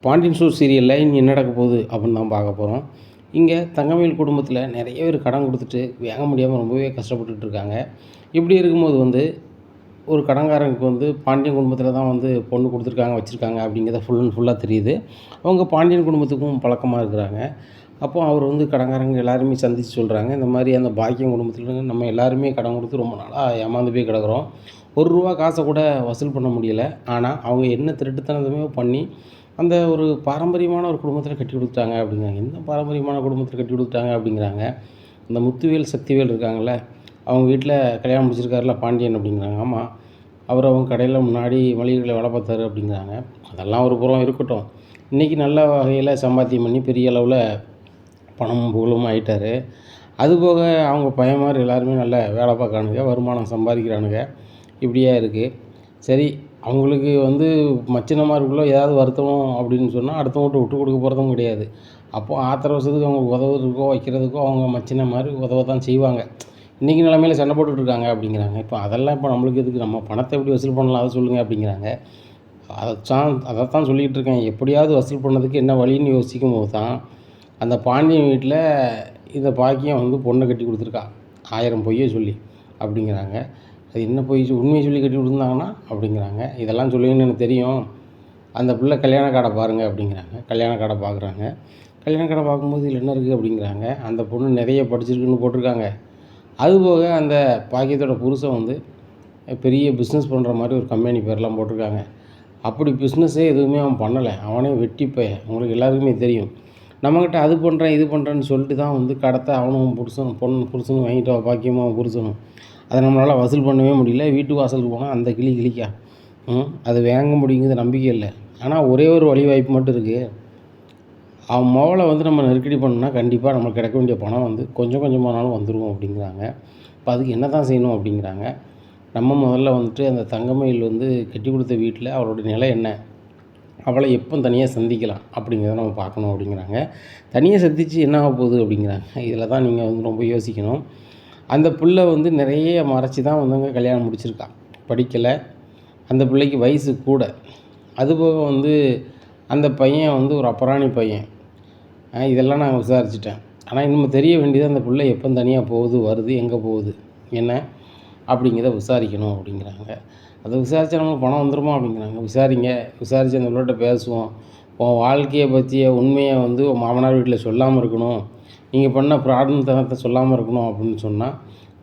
Pandian store சீரியலில் இனி என்ன நடக்க போகுது அப்படின்னு தான் பார்க்க போகிறோம். இங்கே தங்கமயில் குடும்பத்தில் நிறைய பேர் கடன் கொடுத்துட்டு வாங்க முடியாமல் ரொம்பவே கஷ்டப்பட்டுட்டு இருக்காங்க. இப்படி இருக்கும்போது ஒரு கடன்காரனுக்கு பாண்டியன் குடும்பத்தில் தான் பொண்ணு கொடுத்துருக்காங்க வச்சுருக்காங்க அப்படிங்கிறத ஃபுல் அண்ட் ஃபுல்லாக தெரியுது. அவங்க பாண்டியன் குடும்பத்துக்கும் பழக்கமாக இருக்கிறாங்க. அப்போ அவர் கடன்காரங்க எல்லாருமே சந்தித்து சொல்கிறாங்க, இந்த மாதிரி அந்த பாக்கியம் குடும்பத்தில் நம்ம எல்லாருமே கடன் கொடுத்து ரொம்ப நாளாக ஏமாந்து போய் கிடக்குறோம். ரூபா காசை கூட வசூல் பண்ண முடியலை. ஆனால் அவங்க என்ன திருட்டுத்தனமே பண்ணி அந்த ஒரு பாரம்பரியமான ஒரு குடும்பத்தில் கட்டி கொடுத்துட்டாங்க அப்படிங்கிறாங்க. என்ன பாரம்பரியமான குடும்பத்தில் கட்டி கொடுத்துட்டாங்க அப்படிங்கிறாங்க. இந்த முத்துவேல் சக்திவேல் இருக்காங்கள்ல, அவங்க வீட்டில் கல்யாணம் முடிச்சிருக்காருல பாண்டியன் அப்படிங்கிறாங்க. ஆமாம், அவங்க கடையில் முன்னாடி மளிகைகளில் வேலை பார்த்தாரு அப்படிங்கிறாங்க. அதெல்லாம் ஒரு புறம் இருக்கட்டும். இன்றைக்கி நல்ல வகையில் சம்பாத்தியம் பண்ணி பெரிய அளவில் பணமும் புகழும் ஆகிட்டார். அதுபோக அவங்க பையன் மாதிரி எல்லாருமே நல்ல வேலை பார்க்குறானுங்க, வருமானம் சம்பாதிக்கிறானுங்க. இப்படியா இருக்குது. சரி, அவங்களுக்கு மச்சினமாருக்குள்ளே ஏதாவது வருத்தம் அப்படின்னு சொன்னால் அடுத்தவங்கள்ட்ட விட்டு கொடுக்க போகிறதும் கிடையாது. அப்போது ஆத்திர அவசரத்துக்கு அவங்க உதவுறதுக்கோ வைக்கிறதுக்கோ அவங்க மச்சின மாதிரி உதவ தான் செய்வாங்க. இன்றைக்கி நிலைமையில் சண்டை போட்டுட்ருக்காங்க அப்படிங்கிறாங்க. இப்போ நம்மளுக்கு எதுக்கு, நம்ம பணத்தை எப்படி வசூல் பண்ணலாம் அதை சொல்லுங்கள் அப்படிங்கிறாங்க. அதைத்தான் சொல்லிகிட்டு இருக்கேன். எப்படியாவது வசூல் பண்ணதுக்கு என்ன வழின்னு யோசிக்கும் போது தான் அந்த பாண்டியன் வீட்டில் இந்த பாக்கியம் பொண்ணை கட்டி கொடுத்துருக்கா 1000 பொய்யை சொல்லி அப்படிங்கிறாங்க. அது என்ன பொய், உண்மையை சொல்லி கட்டி கொடுத்துருந்தாங்கன்னா அப்படிங்கிறாங்க. இதெல்லாம் சொல்லுவீங்கன்னு எனக்கு தெரியும். அந்த பிள்ளை கல்யாண கார்டை பாருங்கள் அப்படிங்கிறாங்க. கல்யாண கார்டை பார்க்குறாங்க. கல்யாண கார்டை பார்க்கும்போது இதில் என்ன இருக்குது அப்படிங்கிறாங்க. அந்த பொண்ணு நிறைய படிச்சிருக்குன்னு போட்டிருக்காங்க. அதுபோக அந்த பாக்கியத்தோட புருஷன் பெரிய பிஸ்னஸ் பண்ணுற மாதிரி ஒரு கம்பெனி பேர்லாம் போட்டிருக்காங்க. அப்படி பிஸ்னஸே எதுவுமே அவன் பண்ணலை. அவனே வெட்டிப்ப, உங்களுக்கு எல்லாருக்குமே தெரியும். நம்மக்கிட்ட அது பண்ணுறேன் இது பண்ணுறேன்னு சொல்லிட்டு தான் கடத்தை அவனும் புருஷனும் வாங்கிட்டு பாக்கியமும் அவன் புருஷனும். அதை நம்மளால் வசூல் பண்ணவே முடியல. வீட்டு வாசலுக்கு போனால் அந்த கிளிக்கா அது வாங்க முடியுங்கிற நம்பிக்கை இல்லை. ஆனால் ஒரே ஒரு வழி வாய்ப்பு மட்டும் இருக்குது. அவன் மோளை நம்ம நெருக்கடி பண்ணோன்னா கண்டிப்பாக நம்மளுக்கு கிடைக்க வேண்டிய பணம் கொஞ்சம் கொஞ்சமானாலும் வந்துடும் அப்படிங்கிறாங்க. இப்போ அதுக்கு என்ன தான் செய்யணும் அப்படிங்கிறாங்க. நம்ம முதல்ல அந்த தங்கமயில் கட்டி கொடுத்த வீட்டில் அவளோட நிலை என்ன, அவளை எப்போ தனியாக சந்திக்கலாம் அப்படிங்கிறத நம்ம பார்க்கணும் அப்படிங்கிறாங்க. தனியாக சந்தித்து என்ன ஆக போகுது அப்படிங்கிறாங்க. இதில் தான் நீங்கள் ரொம்ப யோசிக்கணும். அந்த பிள்ளை நிறைய மறைச்சி தான் கல்யாணம் முடிச்சிருக்கா. படிக்கலை. அந்த பிள்ளைக்கு வயசு கூட. அதுபோக அந்த பையன் ஒரு அப்புறாணி பையன். இதெல்லாம் நான் விசாரிச்சிட்டேன். ஆனால் இன்னும் தெரிய வேண்டியது அந்த பிள்ளை எப்போ தனியாக போகுது, வருது, எங்கே போகுது, என்ன அப்படிங்கிறத விசாரிக்கணும் அப்படிங்கிறாங்க. அதை விசாரித்தா நமக்கு பணம் வந்துடுமா அப்படிங்கிறாங்க. விசாரித்து அந்த பிள்ளைகிட்ட பேசுவோம். உன் வாழ்க்கையை பற்றிய உண்மையை உன் மாமனார் வீட்டில் சொல்லாமல் இருக்கணும், நீங்கள் பண்ண பிரார்த்தனத்தை சொல்லாமல் இருக்கணும் அப்படின்னு சொன்னால்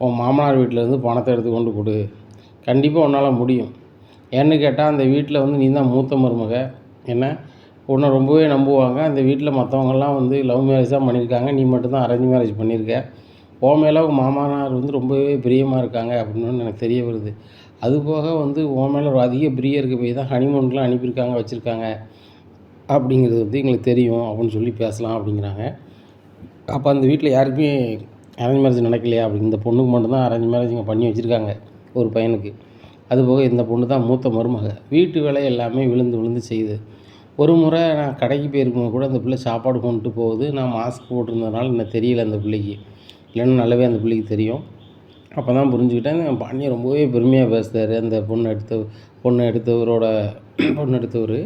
உன் மாமனார் வீட்டிலேருந்து பணத்தை எடுத்து கொண்டு கொடு, கண்டிப்பாக உன்னால் முடியும். ஏன்னு கேட்டால் அந்த வீட்டில் நீ தான் மூத்த மருமக, என்ன உன்னை ரொம்பவே நம்புவாங்க. அந்த வீட்டில் மற்றவங்கெல்லாம் லவ் மேரேஜ் தான் பண்ணியிருக்காங்க, நீ மட்டும்தான் அரேஞ்ச் மேரேஜ் பண்ணியிருக்க. உன் மேலே உங்கள் மாமனார் ரொம்பவே பிரியமாக இருக்காங்க அப்படின்னு எனக்கு தெரிய வருது. அதுபோக உன் மேலே ஒரு அதிக பிரியம் இருக்க போய் தான் ஹனிமூனுக்குலாம் அனுப்பியிருக்காங்க, வச்சுருக்காங்க அப்படிங்கிறது எங்களுக்கு தெரியும் அப்படின்னு சொல்லி பேசலாம் அப்படிங்கிறாங்க. அப்போ அந்த வீட்டில் யாருக்குமே அரேஞ்ச் மேரேஜ் நடக்கலையா அப்படின்னு, இந்த பொண்ணுக்கு மட்டும்தான் அரேஞ்ச் மேரேஜ் இங்கே பண்ணி வச்சுருக்காங்க ஒரு பையனுக்கு. அதுபோக இந்த பொண்ணு தான் மூத்த மருமக. வீட்டு வேலை எல்லாமே விழுந்து செய்யுது. ஒரு முறை நான் கடைக்கு போயிருக்கும்போது கூட அந்த பிள்ளை சாப்பாடு கொண்டுட்டு போகுது. நான் மாஸ்க் போட்டிருந்ததுனால எனக்கு தெரியல அந்த பிள்ளைக்கு, இல்லைன்னா நல்லாவே அந்த பிள்ளைக்கு தெரியும். அப்போ தான் புரிஞ்சுக்கிட்டேன். பாண்டியன் ரொம்பவே பெருமையாக பேசுகிறாரு அந்த பொண்ணு எடுத்தவர்.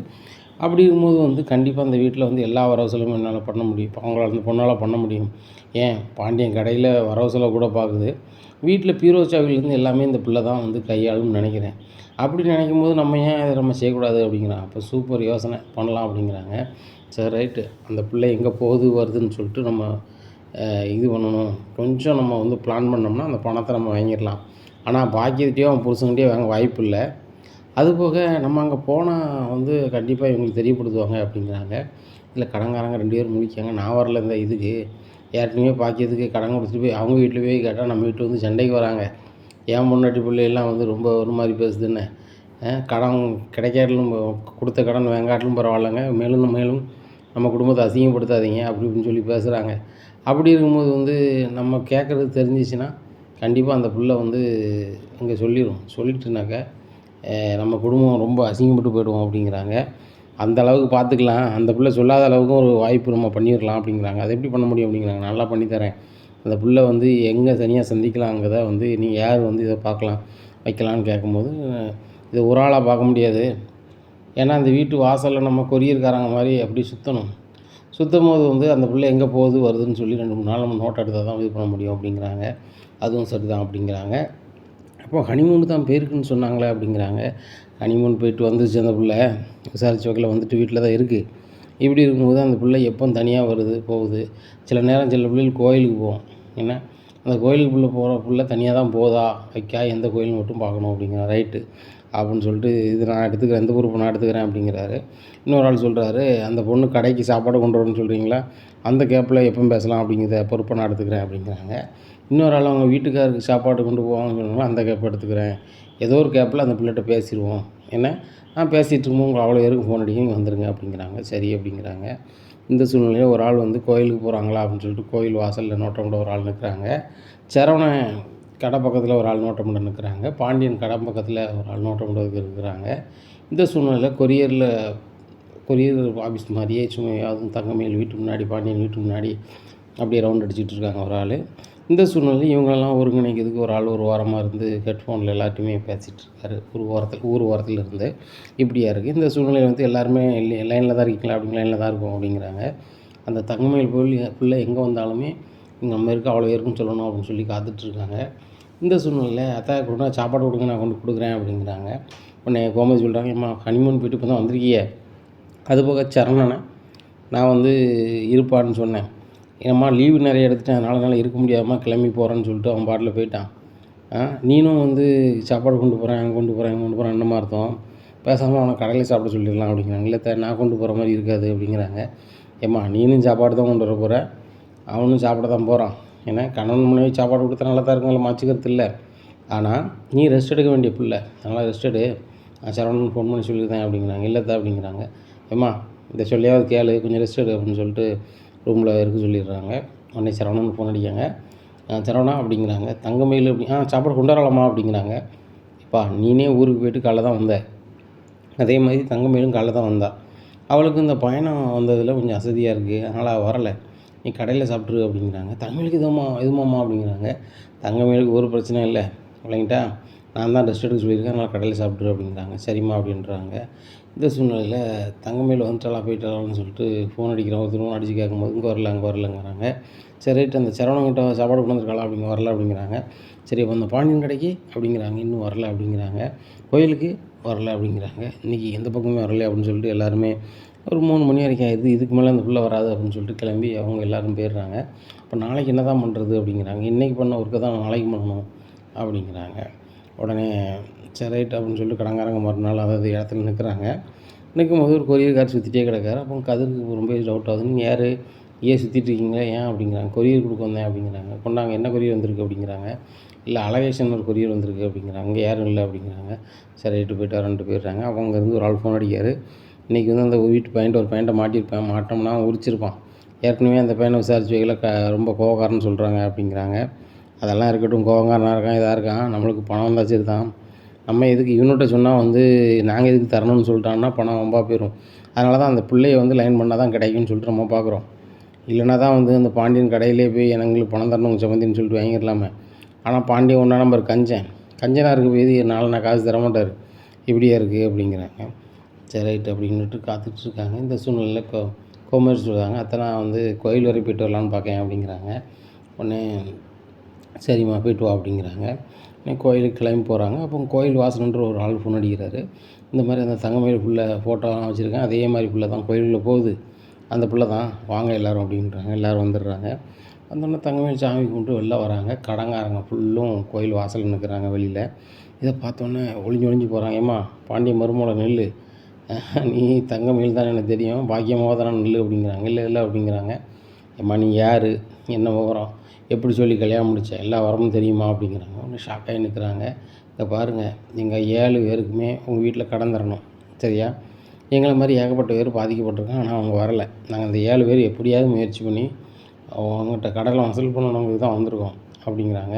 அப்படி இருக்கும்போது கண்டிப்பாக அந்த வீட்டில் எல்லா வரவு செலவும் என்னால் பண்ண முடியும், அவங்களால அந்த பொண்ணால் பண்ண முடியும். ஏன் பாண்டியன் கடையில் வரவு செலவு கூட பார்க்குது. வீட்டில் பீரோ சாவிலேருந்து எல்லாமே இந்த பிள்ளை தான் கையாளும்னு நினைக்கிறேன். அப்படி நினைக்கும் போது நம்ம ஏன் இதை நம்ம செய்யக்கூடாது அப்படிங்கிறாங்க. அப்போ சூப்பர் யோசனை பண்ணலாம் அப்படிங்கிறாங்க. சரி, ரைட்டு, அந்த பிள்ளை எங்கே போகுது வருதுன்னு சொல்லிட்டு நம்ம இது பண்ணணும். கொஞ்சம் நம்ம பிளான் பண்ணோம்னா அந்த பணத்தை நம்ம வாங்கிடலாம். ஆனால் பாக்கியத்தையோ அவன் புருஷன்கிட்டயோ வாங்க வாய்ப்பு இல்லை. அதுபோக நம்ம அங்கே போனால் கண்டிப்பாக இவங்களுக்கு தெரியப்படுத்துவாங்க அப்படிங்கிறாங்க. இதில் கடன்காரங்க 2 பேர் முழிக்காங்க. நான் வரல இந்த இதுக்கு, ஏற்கனவே பாக்கியத்துக்கு கடன் கொடுத்துட்டு போய் அவங்க வீட்டில் போய் கேட்டால் நம்ம வீட்டில் சண்டைக்கு வராங்க. என் பொண்டாட்டி பிள்ளையெல்லாம் ரொம்ப ஒரு மாதிரி பேசுதுன்னு. கடன் கிடைக்காட்டிலும் கொடுத்த கடன் வேங்காட்டிலும் பரவாயில்லைங்க, மேலும் நம்ம குடும்பத்தை அசிங்கப்படுத்தாதீங்க அப்படி இப்படின்னு சொல்லி பேசுகிறாங்க. அப்படி இருக்கும்போது நம்ம கேட்குறது தெரிஞ்சிச்சுன்னா கண்டிப்பாக அந்த பிள்ளை இங்கே சொல்லிட்டுனாக்க நம்ம குடும்பம் ரொம்ப அசிங்கப்பட்டு போய்டுவோம் அப்படிங்கிறாங்க. அந்த அளவுக்கு பார்த்துக்கலாம், அந்த பிள்ளை சொல்லாத அளவுக்கும் ஒரு வாய்ப்பு நம்ம பண்ணிடலாம் அப்படிங்கிறாங்க. அதை எப்படி பண்ண முடியும் அப்படிங்கிறாங்க. நல்லா பண்ணித்தரேன். அந்த பிள்ளை எங்கே தனியாக சந்திக்கலாங்கிறத நீங்கள் யார் இதை பார்க்கலாம் வைக்கலான்னு கேட்கும்போது, இதை ஒரு ஆளாக பார்க்க முடியாது, ஏன்னா அந்த வீட்டு வாசலில் நம்ம கொரியர்காரங்க மாதிரி அப்படி சுற்றணும். சுற்றும்போது வந்து அந்த பிள்ளை எங்கே போகுது வருதுன்னு சொல்லி 2, 3 நாள் நம்ம நோட் எடுத்தால் தான் இது பண்ண முடியும் அப்படிங்கிறாங்க. அதுவும் சரிதான் அப்படிங்கிறாங்க. அப்போ ஹனிமூன் தான் போயிருக்குன்னு சொன்னாங்களே அப்படிங்கிறாங்க. ஹனிமூன் போயிட்டு வந்துச்சு அந்த பிள்ளை. விசாரித்த வகையில் வந்துட்டு வீட்டில் தான் இருக்குது. இப்படி இருக்கும்போது அந்த பிள்ளை எப்போ தனியாக வருது போகுது. சில நேரம் சில பிள்ளைகள் கோயிலுக்கு போகும். ஏன்னா அந்த கோயிலுக்குள்ளே போகிற பிள்ளை தனியாக தான் போதா வைக்கா எந்த கோயில்னு மட்டும் பார்க்கணும் அப்படிங்கிற ரைட்டு அப்படின்னு சொல்லிட்டு இது நான் எடுத்துக்கிறேன், எந்த பொறுப்பு நான் எடுத்துக்கிறேன் அப்படிங்கிறாரு. இன்னொரு ஆள் சொல்கிறாரு, அந்த பொண்ணு கடைக்கு சாப்பாடு கொண்டு வரணும்னு சொல்கிறீங்களா, அந்த கேப்பில் எப்போ பேசலாம் அப்படிங்கிறத பொறுப்பை நான் எடுத்துக்கிறேன் அப்படிங்கிறாங்க. இன்னொரு ஆள் அவங்க வீட்டுக்காருக்கு சாப்பாடு கொண்டு போவாங்கன்னு சொன்னாலும் அந்த கேப்பை எடுத்துக்கிறேன். ஏதோ ஒரு கேப்பில் அந்த பிள்ளைகிட்ட பேசிடுவோம். ஏன்னா நான் பேசிகிட்டு இருக்கும்போது உங்களுக்கு அவ்வளோ பேருக்கு ஃபோன் அடிக்க நீங்கள் வந்துடுங்க அப்படிங்கிறாங்க. சரி அப்படிங்கிறாங்க. இந்த சூழ்நிலையில் ஒரு ஆள் வந்து கோயிலுக்கு போகிறாங்களா அப்படின்னு சொல்லிட்டு கோயில் வாசலில் நோட்டம் கூட ஒரு ஆள் நிற்கிறாங்க. சரவணன் கடை பக்கத்தில் ஒரு ஆள் நோட்டம் போட நிற்கிறாங்க. பாண்டியன் கடை பக்கத்தில் ஒரு ஆள் நோட்டம் போடுறதுக்கு இருக்கிறாங்க. இந்த சூழ்நிலையில் கொரியர் ஆஃபீஸ் மாதிரியே சும்மா அதுவும் தங்கமயில் வீட்டு முன்னாடி பாண்டியன் வீட்டு முன்னாடி அப்படியே ரவுண்ட் அடிச்சுட்டு இருக்காங்க ஒரு ஆள். இந்த சூழ்நிலையில் இவங்களெல்லாம் ஒருங்கிணைக்கிறதுக்கு ஒரு ஆள் ஒரு வாரமாக இருந்து ஹெட்ஃபோனில் எல்லாத்தையுமே பேசிகிட்டு இருக்காரு. ஊர் ஓரத்தில் இருந்து இப்படியா இருக்குது. இந்த சூழ்நிலையில் வந்து எல்லாருமே லைனில் தான் இருக்கீங்களா அப்படிங்க, லைனில் தான் இருக்கும் அப்படிங்கிறாங்க. அந்த தங்கமயில் பிள்ளை எங்கே வந்தாலுமே இங்கே நம்ம இருக்க அவ்வளோ இருக்குன்னு சொல்லணும் அப்படின்னு சொல்லி காத்துட்ருக்காங்க. இந்த சூழ்நிலையில் அத்தை கொடுங்க சாப்பாடு கொடுங்க நான் கொண்டு கொடுக்குறேன் அப்படிங்கிறாங்க. உடனே கோமதி சொல்கிறாங்க, ஏம்மா ஹனிமூன் போயிட்டு இப்போ தான் வந்திருக்கியே, அதுபோக சரணனை நான் வந்து இருப்பான்னு சொன்னேன். ஏம்மா லீவு நிறைய எடுத்துட்டேன், அதனால் இருக்க முடியாமல் கிளம்பி போகிறேன்னு சொல்லிட்டு அவன் பாட்டில் போயிட்டான். நீனும் வந்து சாப்பாடு கொண்டு போகிறேன் அங்கே கொண்டு போகிறேன் என்னமா அர்த்தம், பேசாமல் அவனை கடையில் சாப்பிட சொல்லிடலாம் அப்படிங்கிறாங்க. இல்லை நான் கொண்டு போகிற மாதிரி இருக்காது அப்படிங்கிறாங்க. ஏம்மா நீனும் சாப்பாடு தான் கொண்டு வர போகிற, அவனும் சாப்பிட தான் போகிறான். ஏன்னா கணவன் மனைவி சாப்பாடு கொடுத்தா நல்லா தான் இருக்கும், அதில் மாற்றிக்கிறது இல்லை. ஆனால் நீ ரெஸ்ட் எடுக்க வேண்டிய பிள்ளை, அதனால் ரெஸ்ட் எடு, சரவணன் ஃபோன் பண்ணி சொல்லியிருந்தேன் அப்படிங்கிறாங்க. இல்லைத்தா அப்படிங்கிறாங்க. ஏம்மா இதை சொல்லியாவது கேளு, கொஞ்சம் ரெஸ்ட் எடு அப்படின்னு சொல்லிட்டு ரூமில் இருக்க சொல்லிடுறாங்க. உடனே சரவணன் ஃபோன் அடிக்காங்க. சரவணா அப்படிங்கிறாங்க. தங்கமயில் அப்படி சாப்பாடு கொண்டு வரலாமா அப்படிங்கிறாங்க. அப்பா நீனே ஊருக்கு போயிட்டு காலைல தான் வந்த, அதே மாதிரி தங்கமயிலும் காலைல தான் வந்தா, அவளுக்கு இந்த பயணம் வந்ததில் கொஞ்சம் அசதியாக இருக்குது, அதனால் அவள் வரலை, நீ கடையில் சாப்பிட்ரு அப்படிங்கிறாங்க. தங்கமயிலுக்கு எதுவுமாம்மா அப்படிங்கிறாங்க. தங்கமயிலுக்கு ஒரு பிரச்சனை இல்லை இல்லைங்கிட்டா, நான் தான் ரெஸ்ட் எடுக்க சொல்லியிருக்கேன், அதனால் கடையில் சாப்பிட்ரு அப்படிங்கிறாங்க. சரிம்மா அப்படின்றாங்க. இந்த சூழ்நிலையில் தங்கமயில் வந்துட்டாளா போயிட்டாளான்னு சொல்லிட்டு ஃபோன் அடிக்கிறோம். ஒருத்தரும் அடித்து கேட்கும்போது இங்கே வரலங்கிறாங்க. சரி ரைட்டு அந்த சரவணங்கிட்ட சாப்பாடு கொண்டு வந்துருக்காளா அப்படிங்க, வரல அப்படிங்கிறாங்க. சரி அப்போ அந்த பாண்டியன் கடைக்கு அப்படிங்கிறாங்க, இன்னும் வரல அப்படிங்கிறாங்க. கோயிலுக்கு வரல அப்படிங்கிறாங்க. இன்றைக்கி எந்த பக்கமே வரல அப்படின்னு சொல்லிட்டு எல்லாருமே ஒரு 3 மணி வரைக்கும் ஆயிடுது, இதுக்கு மேலே அந்த புள்ள வராது அப்படின்னு சொல்லிட்டு கிளம்பி அவங்க எல்லோரும் போயிடுறாங்க. இப்போ நாளைக்கு என்ன தான் பண்ணுறது அப்படிங்கிறாங்க. இன்றைக்கி பண்ண ஒர்க்கை தான் நாளைக்கு பண்ணணும் அப்படிங்கிறாங்க. உடனே சரி ரைட் அப்படின்னு சொல்லிட்டு கடங்காரங்க மறுநாள் அதாவது இடத்துல நிற்கும்போது ஒரு கொரியர்கார் சுற்றிட்டே கிடக்காரு. அப்போ கதிருக்கு ரொம்ப டவுட் ஆகுது. நீங்கள் யார், ஏன் சுற்றிட்டு இருக்கீங்களா, ஏன் அப்படிங்கிறாங்க. கொரியர் கொடுக்க வந்தேன் அப்படிங்கிறாங்க. கொண்டாங்க என்ன கொரியர் வந்திருக்கு அப்படிங்கிறாங்க. இல்லை அழகேஷன் ஒரு கொரியர் வந்திருக்கு அப்படிங்கிறாங்க. அங்கே யாரும் இல்லை அப்படிங்கிறாங்க. சரி ரைட்டு போய்ட்டு வரேன்ட்டு போயிடுறாங்க. அப்போ அங்கேருந்து ஒரு ஆள் ஃபோன் அடிக்கார். இன்றைக்கி வந்து அந்த வீட்டு ஒரு பையன்ட்ட மாட்டியிருப்பேன், மாட்டோம்னா உரிச்சிருப்பான், ஏற்கனவே அந்த பையனை விசாரித்து வைக்கல, ரொம்ப கோவக்காரன்னு சொல்கிறாங்க அப்படிங்கிறாங்க. அதெல்லாம் இருக்கட்டும், கோவக்காரனாக இருக்கான் இதாக இருக்கான், நம்மளுக்கு பணம் வந்தால் சரி தான், நம்ம எதுக்கு இவனுகிட்ட சொன்னால் வந்து நாங்கள் எதுக்கு தரணும்னு சொல்லிட்டான்னா பணம் வம்பா போயிடும். அதனால தான் அந்த பிள்ளையை வந்து லைன் பண்ணால் தான் கிடைக்கும்னு சொல்லிட்டு நம்ம பார்க்குறோம். இல்லைனா தான் வந்து அந்த பாண்டியன் கடையிலே போய் எங்களுக்கு பணம் தரணும் சம்மந்தின்னு சொல்லிட்டு வாங்கிடலாமே. ஆனால் பாண்டியன் ஒன்றா நம்பர் கஞ்சனாக இருக்க போய் நான் காசு தர மாட்டார், இப்படியா இருக்குது அப்படிங்கிறாங்க. சரி ரைட்டு அப்படின்னுட்டு காத்துட்ருக்காங்க. இந்த சூழ்நிலையில் கோமேரி சொல்கிறாங்க, அத்தை நான் வந்து கோயில் வரை போய்ட்டு வரலான்னு பார்க்கேன் அப்படிங்கிறாங்க. உடனே சரிம்மா போய்ட்டு வா அப்படிங்கிறாங்க. கோயிலுக்கு கிளம்பி போகிறாங்க. அப்போ கோயில் வாசல்ன்ற ஒரு ஆள் ஃபோன் அடிக்கிறாரு. இந்த மாதிரி அந்த தங்கமயில் புள்ள ஃபோட்டோலாம் வச்சுருக்கேன், அதே மாதிரி புள்ள தான் கோயிலுக்குள்ளே போகுது, அந்த புள்ள தான் வாங்க எல்லோரும் அப்படின்றாங்க. எல்லோரும் வந்துடுறாங்க. வந்தோடனே தங்கமயில் சாமி கும்பிட்டு வெளில வராங்க. கடங்காரங்க ஃபுல்லும் கோயில் வாசலில் நிற்கிறாங்க வெளியில். இதை பார்த்தோன்னே ஒளிஞ்சு போகிறாங்க. ஏம்மா பாண்டிய மருமகளை நெல், நீ தங்கமயில் தான் எனக்கு தெரியும், பாக்கியமாக தானே நெல் அப்படிங்கிறாங்க. இல்லை அப்படிங்கிறாங்க. ஏம்மா நீ யார், என்ன விவரம், எப்படி சொல்லி கல்யாணம் முடிச்ச, எல்லா வரமும் தெரியுமா அப்படிங்கிறாங்க. ஒன்று ஷாக்காகி நிற்கிறாங்க. இதை பாருங்கள், எங்கள் 7 பேருக்குமே உங்கள் வீட்டில் கடன் தரணும், சரியா, எங்களை மாதிரி ஏகப்பட்ட பேர் பாதிக்கப்பட்டிருக்காங்க, ஆனால் அவங்க வரலை. நாங்கள் அந்த 7 பேர் எப்படியாவது முயற்சி பண்ணி அவங்ககிட்ட கடலை வசூல் பண்ணணுங்கிறது தான் வந்திருக்கோம் அப்படிங்கிறாங்க.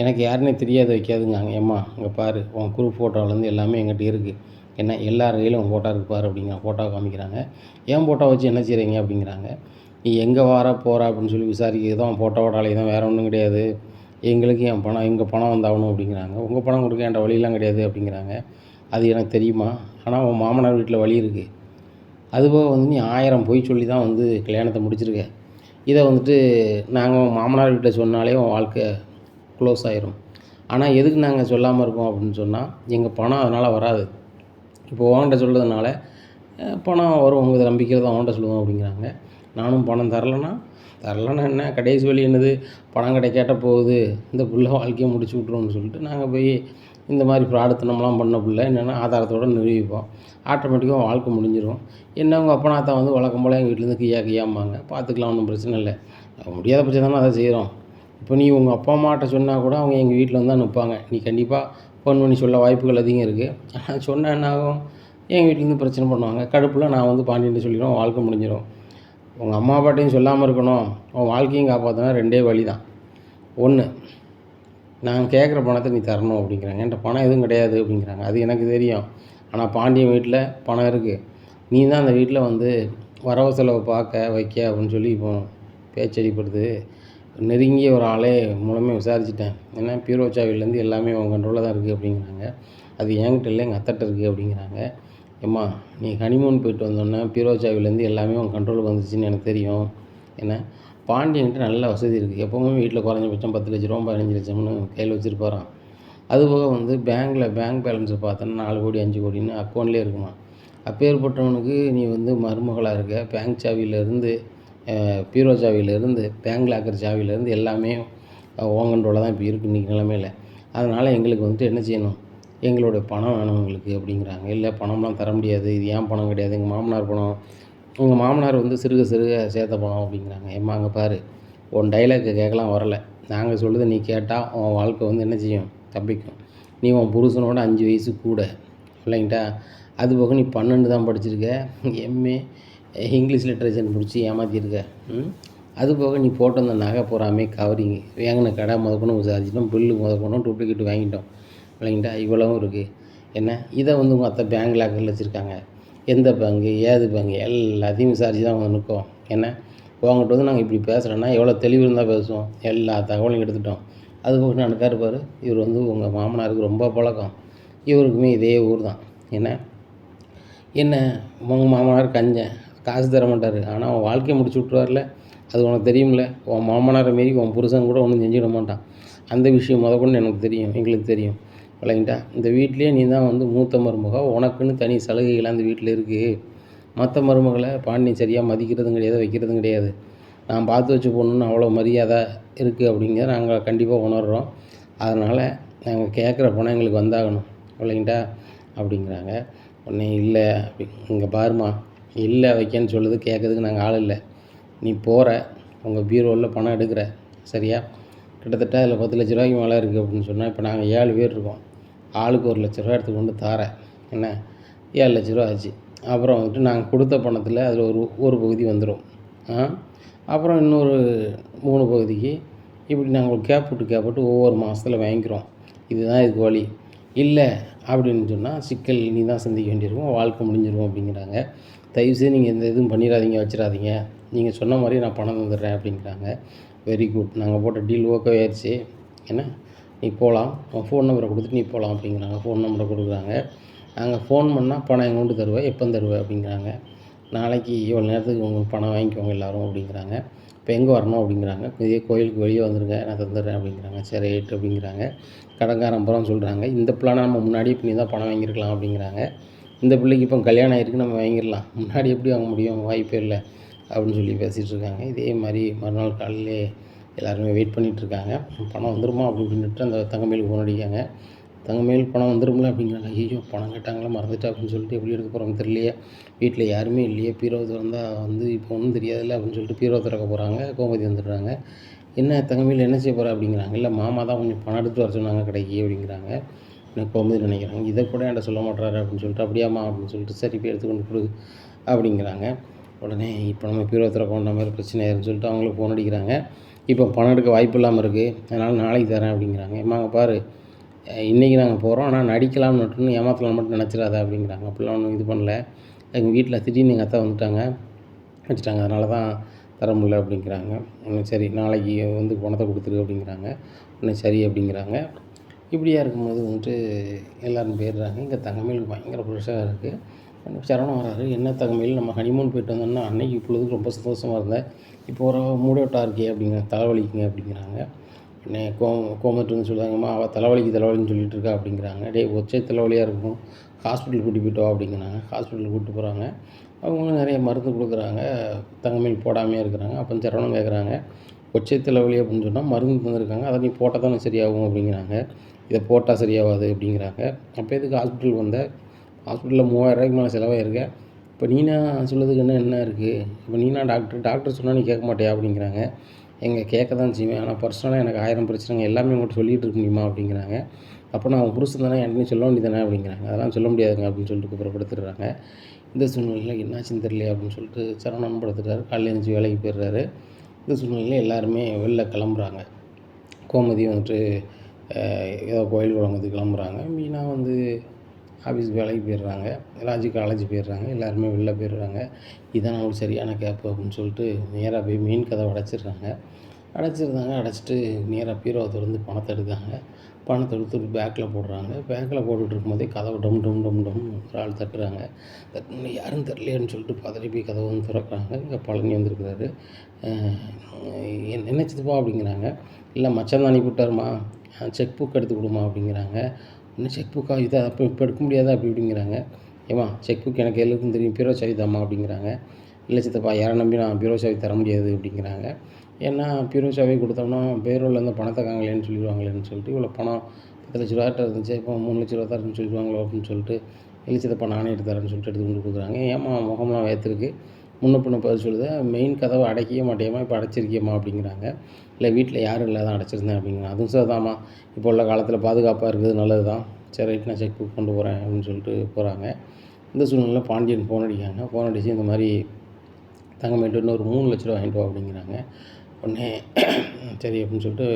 எனக்கு யாருன்னே தெரியாது வைக்காதுங்காங்க. ஏம்மா இங்கே பாரு, உன் குரூப் ஃபோட்டோவிலேருந்து எல்லாமே எங்கிட்ட இருக்குது, என்ன எல்லார் கையிலும் உன் ஃபோட்டோ இருக்குது பாரு அப்படிங்கிற ஃபோட்டோ காமிக்கிறாங்க. ஏன் ஃபோட்டோ வச்சு என்ன செய்கிறீங்க அப்படிங்கிறாங்க. நீ எங்கே போகிற அப்படின்னு சொல்லி விசாரிக்கிறது தான் ஃபோட்டோவோட அலையை தான், வேறு ஒன்றும் கிடையாது. எங்களுக்கு என் பணம், எங்கள் பணம் வந்தாகணும் அப்படிங்கிறாங்க. உங்கள் பணம் கொடுக்க என்கிட்ட வழியெல்லாம் கிடையாது அப்படிங்கிறாங்க. அது எனக்கு தெரியுமா, ஆனால் உன் மாமனார் வீட்டில் வழி இருக்குது. அதுபோக வந்து நீ 1000 பொய் சொல்லி தான் வந்து கல்யாணத்தை முடிச்சிருக்க. இதை வந்துட்டு நாங்கள் உன் மாமனார் வீட்டில் சொன்னாலே உன் வாழ்க்கை க்ளோஸ் ஆயிரும். ஆனால் எதுக்கு நாங்கள் சொல்லாமல் இருக்கோம் அப்படின்னு சொன்னால், எங்கள் பணம் அதனால் வராது. இப்போ உன்கிட்ட சொல்கிறதுனால பணம் வரும் உங்கள் நம்பிக்கையில் தான் உன்கிட்ட சொல்லுவோம் அப்படிங்கிறாங்க. நானும் பணம் தரலன்னா என்ன கடைசி வழி என்னது, பணம் கிடைக்காட்ட போகுது, இந்த புள்ள வாழ்க்கையை முடிச்சு விட்ருவோம்னு சொல்லிட்டு நாங்கள் போய் இந்த மாதிரி ஃப்ராடுத்தனம்லாம் பண்ண புள்ள என்னென்னா ஆதாரத்தோடு நிரூபிப்போம். ஆட்டோமேட்டிக்காக வாழ்க்கை முடிஞ்சிடும். என்ன உங்கள் அப்பனாத்தா வந்து வழக்கம் போல் எங்கள் வீட்டிலேருந்து கியாம்பாங்க. பார்த்துக்கலாம், ஒன்றும் பிரச்சனை இல்லை. முடியாத பட்சம் தானே அதை செய்கிறோம். இப்போ நீ உங்கள் அப்பா அம்மாட்ட சொன்னால் கூட அவங்க எங்கள் வீட்டில் வந்து தான் நிற்பாங்க. நீ கண்டிப்பாக ஃபோன் பண்ணி சொல்ல வாய்ப்புகள் அதிகம் இருக்குது. ஆனால் சொன்னால் என்ன ஆகும், எங்கள் வீட்டிலேருந்து பிரச்சனை பண்ணுவாங்க. கடுப்பில் நான் வந்து பாண்டியன்ட்டு சொல்லிடுவேன், வாழ்க்கை முடிஞ்சிடும். உங்கள் அம்மா அப்பாட்டையும் சொல்லாமல் இருக்கணும், உன் வாழ்க்கையும் காப்பாற்றினா 2 வழி தான். 1, நான் கேட்குற பணத்தை நீ தரணும் அப்படிங்கிறாங்க. என்கிட்ட பணம் எதுவும் கிடையாது அப்படிங்கிறாங்க. அது எனக்கு தெரியும். ஆனால் பாண்டியன் வீட்டில் பணம் இருக்குது. நீ தான் அந்த வீட்டில் வந்து வரவு செலவு பார்க்க வைக்க அப்படின்னு சொல்லி இப்போ பேச்சடிப்படுது. நெருங்கிய ஒரு ஆளே மூலமாக விசாரிச்சிட்டேன். ஏன்னா பீரோ சாவிலேருந்து எல்லாமே உன் கண்ட்ரோலில் தான் இருக்குது அப்படிங்கிறாங்க. அது என்கிட்ட இல்லை, எங்கள் அத்தைட்ட இருக்குது அப்படிங்கிறாங்க. ஏம்மா நீ ஹனிமூன் போயிட்டு வந்தோன்னே பீரோ சாவிலேருந்து எல்லாமே உன் கண்ட்ரோலுக்கு வந்துச்சுன்னு எனக்கு தெரியும். ஏன்னா பாண்டியன்கிட்ட நல்ல வசதி இருக்குது. எப்போவுமே வீட்டில் குறைஞ்சபட்சம் 10 லட்ச ரூபா 15 லட்சம்னு கையில் வச்சுருப்பாராம். அதுபோக வந்து பேங்க் பேலன்ஸை பார்த்தோன்னா 4 கோடி 5 கோடின்னு அக்கௌண்ட்லேயே இருக்குமா. அப்பேற்பட்டவனுக்கு நீ வந்து மருமகளாக இருக்க. பேங்க் சாவியிலேருந்து பீரோ சாவியிலேருந்து பேங்க் லாக்கர் சாவியிலேருந்து எல்லாமே உன் கண்ட்ரோலில் தான் இப்போ இருக்குது இன்றைக்கி நிலமையில். அதனால் எங்களுக்கு வந்துட்டு என்ன செய்யணும், எங்களுடைய பணம் வேணும் எங்களுக்கு அப்படிங்கிறாங்க. இல்லை பணம்லாம் தர முடியாது, இது ஏன் பணம் கிடையாது, எங்கள் மாமனார் பணம், உங்கள் மாமனார் வந்து சிறுக சேர்த்த பணம் அப்படிங்கிறாங்க. ஏம்மா அங்கே பாரு, உன் டைலாக்கை கேட்கலாம் வரலை. நாங்கள் சொல்லுறதை நீ கேட்டால் உன் வாழ்க்கை வந்து என்ன செய்யும், தப்பிக்கும். நீ உன் புருஷனோட 5 வயசு கூட இல்லைங்கிட்டா. அதுபோக நீ 12 தான் படிச்சிருக்க, எம்ஏ இங்கிலீஷ் லிட்ரேச்சர் முடித்து ஏமாற்றிருக்க. அதுபோக நீ போட்டு வந்த நகை பூராமே கவரிங்கு, வாங்கின கடை முதற்கொண்டு விசாரிச்சிட்டோம், பில்லு முதற்கொண்டும் டூப்ளிகேட் வாங்கிட்டோம் இல்லைங்கிட்டா. இவ்வளவும் இருக்குது. என்ன இதை வந்து உங்கள் அத்தை பேங்க் லாக்கரில் வச்சுருக்காங்க. எந்த பேங்கு ஏது பேங்கு எல்லாத்தையும் விசாரித்து தான் வந்து நிற்கும். என்ன உங்கள்கிட்ட வந்து நாங்கள் இப்படி பேசுகிறோன்னா எவ்வளோ தெளிவு இருந்தால் பேசுவோம். எல்லா தகவலையும் எடுத்துட்டோம். அதுபோக நான் இருப்பார், இவர் வந்து உங்கள் மாமனாருக்கு ரொம்ப பழக்கம். இவருக்குமே இதே ஊர் தான். என்ன உங்கள் மாமனார் கஞ்சன், காசு தர மாட்டார், ஆனால் அவன் வாழ்க்கையை முடிச்சு விட்ருவார்ல, அது உனக்கு தெரியும்ல. உன் மாமனாரை மாரி உன் புருஷன் கூட ஒன்றும் செஞ்சிட மாட்டான். அந்த விஷயம் முதற்கொண்டு எனக்கு தெரியும், எங்களுக்கு தெரியும் இல்லைங்கிட்டா. இந்த வீட்லேயே நீ தான் வந்து மூத்த மருமக, உனக்குன்னு தனி சலுகைகள் அந்த வீட்டில் இருக்குது. மற்ற மருமகளை பாண்டியன் சரியாக மதிக்கிறதும் கிடையாது, வைக்கிறதும் கிடையாது. நான் பார்த்து வச்சு போகணுன்னு அவ்வளோ மரியாதை இருக்குது அப்படிங்கிறத நாங்கள் கண்டிப்பாக உணர்கிறோம். அதனால் நாங்கள் கேட்குற பணம் எங்களுக்கு வந்தாகணும் இல்லைங்கிட்டா அப்படிங்கிறாங்க. உடனே இல்லை இங்கே பாருமா, இல்லை வைக்கன்னு சொல்லுது, கேட்குறதுக்கு நாங்கள் ஆள் இல்லை. நீ போகிற உங்கள் பீரோவில் பணம் எடுக்கிற சரியா, கிட்டத்தட்ட அதில் 10 லட்ச ரூபாய்க்கு மேலே இருக்குது அப்படின்னு சொன்னால், இப்போ நாங்கள் 7 பேர் இருக்கோம், ஆளுக்கு 1 லட்ச ரூபா எடுத்து கொண்டு தாரேன். என்ன 7 லட்ச ரூபா ஆச்சு. அப்புறம் வந்துட்டு நாங்கள் கொடுத்த பணத்தில் அதில் ஒரு பகுதி வந்துடும். அப்புறம் இன்னொரு 3 பகுதிக்கு இப்படி நாங்கள் கேப் விட்டு ஒவ்வொரு மாதத்தில் வாங்கிக்கிறோம். இதுதான் இதுக்கு வழி. இல்லை அப்படின்னு சொன்னால் சிக்கல் நீ தான் சந்திக்க வேண்டியிருக்கும், வாழ்க்கை முடிஞ்சிடும் அப்படிங்கிறாங்க. தயவுசெய்து நீங்கள் எந்த இதுவும் பண்ணிடாதீங்க, வச்சிடாதீங்க, நீங்கள் சொன்ன மாதிரி நான் பணம் தந்துடுறேன் அப்படிங்கிறாங்க. வெரி குட், நாங்கள் போட்ட டீல் ஓகே ஆயிடுச்சு. என்ன நீ போகலாம், உன் ஃபோன் நம்பரை கொடுத்துட்டு நீ போகலாம் அப்படிங்கிறாங்க. ஃபோன் நம்பரை கொடுக்குறாங்க. நாங்கள் ஃபோன் பண்ணால் பணம் எங்கே கொண்டு தருவேன், எப்போ தருவேன் அப்படிங்கிறாங்க. நாளைக்கு இவ்வளோ நேரத்துக்கு உங்களுக்கு பணம் வாங்கிக்கோங்க எல்லோரும் அப்படிங்கிறாங்க. இப்போ எங்கே வரணும் அப்படிங்கிறாங்க. இதே கோயிலுக்கு வெளியே வந்துடுங்க, நான் தந்துடுறேன் அப்படிங்கிறாங்க. சரி ரைட் அப்படிங்கிறாங்க. கடன்காரன் புறம் சொல்கிறாங்க, இந்த பிள்ளைனா நம்ம முன்னாடியே பண்ணி தான் பணம் வாங்கியிருக்கலாம் அப்படிங்கிறாங்க. இந்த பிள்ளைக்கு இப்போ கல்யாணம் ஆகிருக்கு, நம்ம வாங்கிடலாம், முன்னாடி எப்படி வாங்க முடியும், வாய்ப்பே இல்லை அப்படின்னு சொல்லி பேசிகிட்டு இருக்காங்க. இதே மாதிரி மறுநாள் காலையிலே எல்லாருமே வெயிட் பண்ணிகிட்ருக்காங்க. பணம் வந்துடுமா அப்படி இப்படின்ட்டு அந்த தங்கமயிலுக்கு ஃபோன் அடிக்காங்க. தங்கமயில் பணம் வந்துடும்ல அப்படிங்கிறாங்க. ஐயோ பணம் கேட்டாங்களா, மறந்துட்டா அப்படின்னு சொல்லிட்டு எப்படி எடுக்க போகிறோம் தெரியலையே, வீட்டில் யாருமே இல்லையே, பீரோ திறந்தால் வந்து இப்போ ஒன்றும் தெரியாதுல்ல அப்படின்னு சொல்லிட்டு பீரோ திறக்க போகிறாங்க. கோமதி வந்துடுறாங்க. என்ன தங்கமயில் என்ன செய்ய போகிற அப்படிங்கிறாங்க. இல்லை மாமா தான் கொஞ்சம் பணம் எடுத்துகிட்டு வர சொன்னாங்க கடைக்கு அப்படிங்கிறாங்க. எனக்கு கோமதி நினைக்கிறாங்க, இதை கூட என்கிட்ட சொல்ல மாட்டாரு அப்படின்னு சொல்லிட்டு, அப்படியாம்மா அப்படின்னு சொல்லிட்டு சரி போய் எடுத்துக்கொண்டு கொடு அப்படிங்கிறாங்க. உடனே இப்போ நம்ம பீரோ திறக்க வேண்ட மாதிரி பிரச்சனை ஆயிருன்னு சொல்லிட்டு அவங்களுக்கு ஃபோன் அடிக்கிறாங்க. இப்போ பணம் எடுக்க வாய்ப்பு இல்லாமல் இருக்குது, அதனால் நாளைக்கு தரேன் அப்படிங்கிறாங்க. ஏம்மாங்க பாரு, இன்றைக்கி நாங்கள் போகிறோம், ஆனால் நடிக்கலாம்னு நட்டுன்னு ஏமாற்றலாம் மட்டும் நினச்சிடாத அப்படிங்கிறாங்க. அப்படிலாம் ஒன்றும் இது பண்ணல, எங்கள் வீட்டில் திடீர்னு எங்கள் அத்தை வச்சுட்டாங்க, அதனால தான் தர முடியல அப்படிங்கிறாங்க. சரி நாளைக்கு வந்து பணத்தை கொடுத்துரு அப்படிங்கிறாங்க. உடனே சரி அப்படிங்கிறாங்க. இப்படியா இருக்கும்போது வந்துட்டு எல்லோரும் போயிடுறாங்க. இங்கே தங்கமயிலுக்கு பயங்கர ப்ரெஷராக இருக்குது. சரவணன் வராரு. "என்ன தங்கமயில், நம்ம ஹனிமூன் போயிட்டு வந்தோம்னா அன்னைக்கு இப்பொழுதுக்கு ரொம்ப சந்தோஷமாக இருந்தேன். இப்போ ஒரு மூடவுட்டா இருக்கே" அப்படிங்கிறாங்க. "தலைவலிக்குங்க" அப்படிங்கிறாங்க. உடனே கோமட்டு வந்து சொல்லுவாங்கம்மா, "அவள் தலைவலின்னு சொல்லிட்டு இருக்கா" அப்படிங்கிறாங்க. "டேய், ஒற்றை தலைவலியாக இருக்கும், ஹாஸ்பிட்டல் கூட்டி போய்ட்டு வா" அப்படிங்கிறாங்க. ஹாஸ்பிட்டல் கூப்பிட்டு போகிறாங்க. அவங்களும் நிறைய மருந்து கொடுக்குறாங்க. தங்கமயில் போடாமையே இருக்கிறாங்க. அப்போ சரவணன் கேட்குறாங்க, "ஒற்றை தலைவலி அப்படின்னு சொன்னால் மருந்து தந்திருக்காங்க, அதை நீ போட்டால் தானே சரியாகும்" அப்படிங்கிறாங்க. "இதை போட்டால் சரியாகாது" அப்படிங்கிறாங்க. "அப்போ எதுக்கு ஹாஸ்பிட்டல் வந்த? ஹாஸ்பிட்டலில் 3000 மேலே செலவாயிருக்க. இப்போ நீனா சொல்லுறதுக்கு என்ன இருக்குது? இப்போ நீனா டாக்டர் சொன்னால் நீ கேட்க மாட்டியா" அப்படிங்கிறாங்க. "எங்க கேட்க தான் செய்வேன், ஆனால் பர்சனலாக எனக்கு 1000 பிரச்சனைங்க, எல்லாமே உங்கள்கிட்ட சொல்லிகிட்டு இருக்க முடியுமா" அப்படிங்கிறாங்க. "அப்போ நான் உன் புருஷன் தானே, என்கிட்ட சொல்ல வேண்டியதானே" அப்படிங்கிறாங்க. "அதெல்லாம் சொல்ல முடியாதுங்க" அப்படின்னு சொல்லிட்டு புறப்படுத்துடுறாங்க. இந்த சூழ்நிலையில் என்னாச்சுன்னு தெரியலையே அப்படின்னு சொல்லிட்டு சரவணன் படுத்துட்டாரு. காலையில் எழுந்திரிச்சி வேலைக்கு போயிடுறாரு. இந்த சூழ்நிலையில் எல்லாருமே வெளில கிளம்புறாங்க. கோமதி வந்துட்டு ஏதோ கோயில் குளத்துக்கு கிளம்புறாங்க. மீனா வந்து ஆஃபீஸுக்கு வேலைக்கு போயிடுறாங்க. ராஜி காலேஜ் போயிடுறாங்க. எல்லாருமே வெளில போயிடுறாங்க. இதான் நம்மளுக்கு சரியான கேப்பு அப்படின்னு சொல்லிட்டு நேராக போய் மெயின் கதவை அடைச்சிடுறாங்க. அடைச்சிட்டு நேராக பீரோவை திறந்து பணத்தை எடுக்காங்க. பணத்தை எடுத்து ஒரு பேக்கில் போடுறாங்க. பேக்கில் போட்டுட்டு இருக்கும்போதே கதவை டம் டம் டம் டம் ஒரு ஆள் தட்டுறாங்க. தட்டுன்னு யாரும் தெரியலையேன்னு சொல்லிட்டு பதறி போய் கதவை வந்து திறக்கிறாங்க. இங்கே பழனி வந்திருக்கிறாரு. "என்ன சித்தப்பா" அப்படிங்கிறாங்க. "இல்லை, மச்சான் தான் அனுப்பிவிட்டாருமா, செக் புக் எடுத்து கொடுமா" அப்படிங்கிறாங்க. "இன்னும் செக் புக்கா? இதை அப்போ இப்போ எடுக்க முடியாதா?" அப்படிங்கிறாங்க. "ஏம்மா, செக் புக் எனக்கு எல்லாருக்கும் தெரியும், பீரோ சாவி தாம்மா" அப்படிங்கிறாங்க. "இல்லை சித்தப்பா, யாரை நம்பி நான் பீரோ சாவி தர முடியாது" அப்படிங்கிறாங்க. "ஏன்னா பீரோ சாவி கொடுத்தோம்னா பீரோவில் இருந்து பணத்தை காங்கலேன்னு சொல்லிடுவாங்களேன்னு சொல்லிட்டு, இவ்வளோ பணம் 10,00,000 இருந்துச்சு, இப்போ 3,00,000 தான் இருக்குன்னு சொல்லிடுவாங்களோ அப்படின்னு சொல்லிட்டு, இல்லை சித்தப்பா நானே எடுத்து தரேன்னு சொல்லிட்டு எடுத்து கொண்டு கொடுக்குறாங்க. "ஏம்மா முகம்லாம் வேர்த்திருக்கு, முன்ன பின்ன பதில் சொல்லுத, மெயின் கதவை அடைக்கவே மாட்டேம்மா, இப்போ அடைச்சிருக்கியம்மா" அப்படிங்கிறாங்க. "இல்லை, வீட்டில் யாரும் இல்லை, தான் அடைச்சிருந்தேன்" அப்படிங்கிறாங்க. "அதுவும் சரிதாம்மா, இப்போ உள்ள காலத்தில் பாதுகாப்பாக இருக்கிறது நல்லது தான். சரி ரைட், நான் செக் புக் கொண்டு போகிறேன்" அப்படின்னு சொல்லிட்டு போகிறாங்க. இந்த சூழ்நிலையில் பாண்டியன் ஃபோன் அடிக்கிறாங்க. ஃபோன் அடித்து இந்த மாதிரி தங்கமயில்கிட்ட இன்னும் ஒரு 3,00,000 வாங்கிட்டு வா அப்படிங்கிறாங்க. உடனே சரி அப்படின்னு சொல்லிட்டு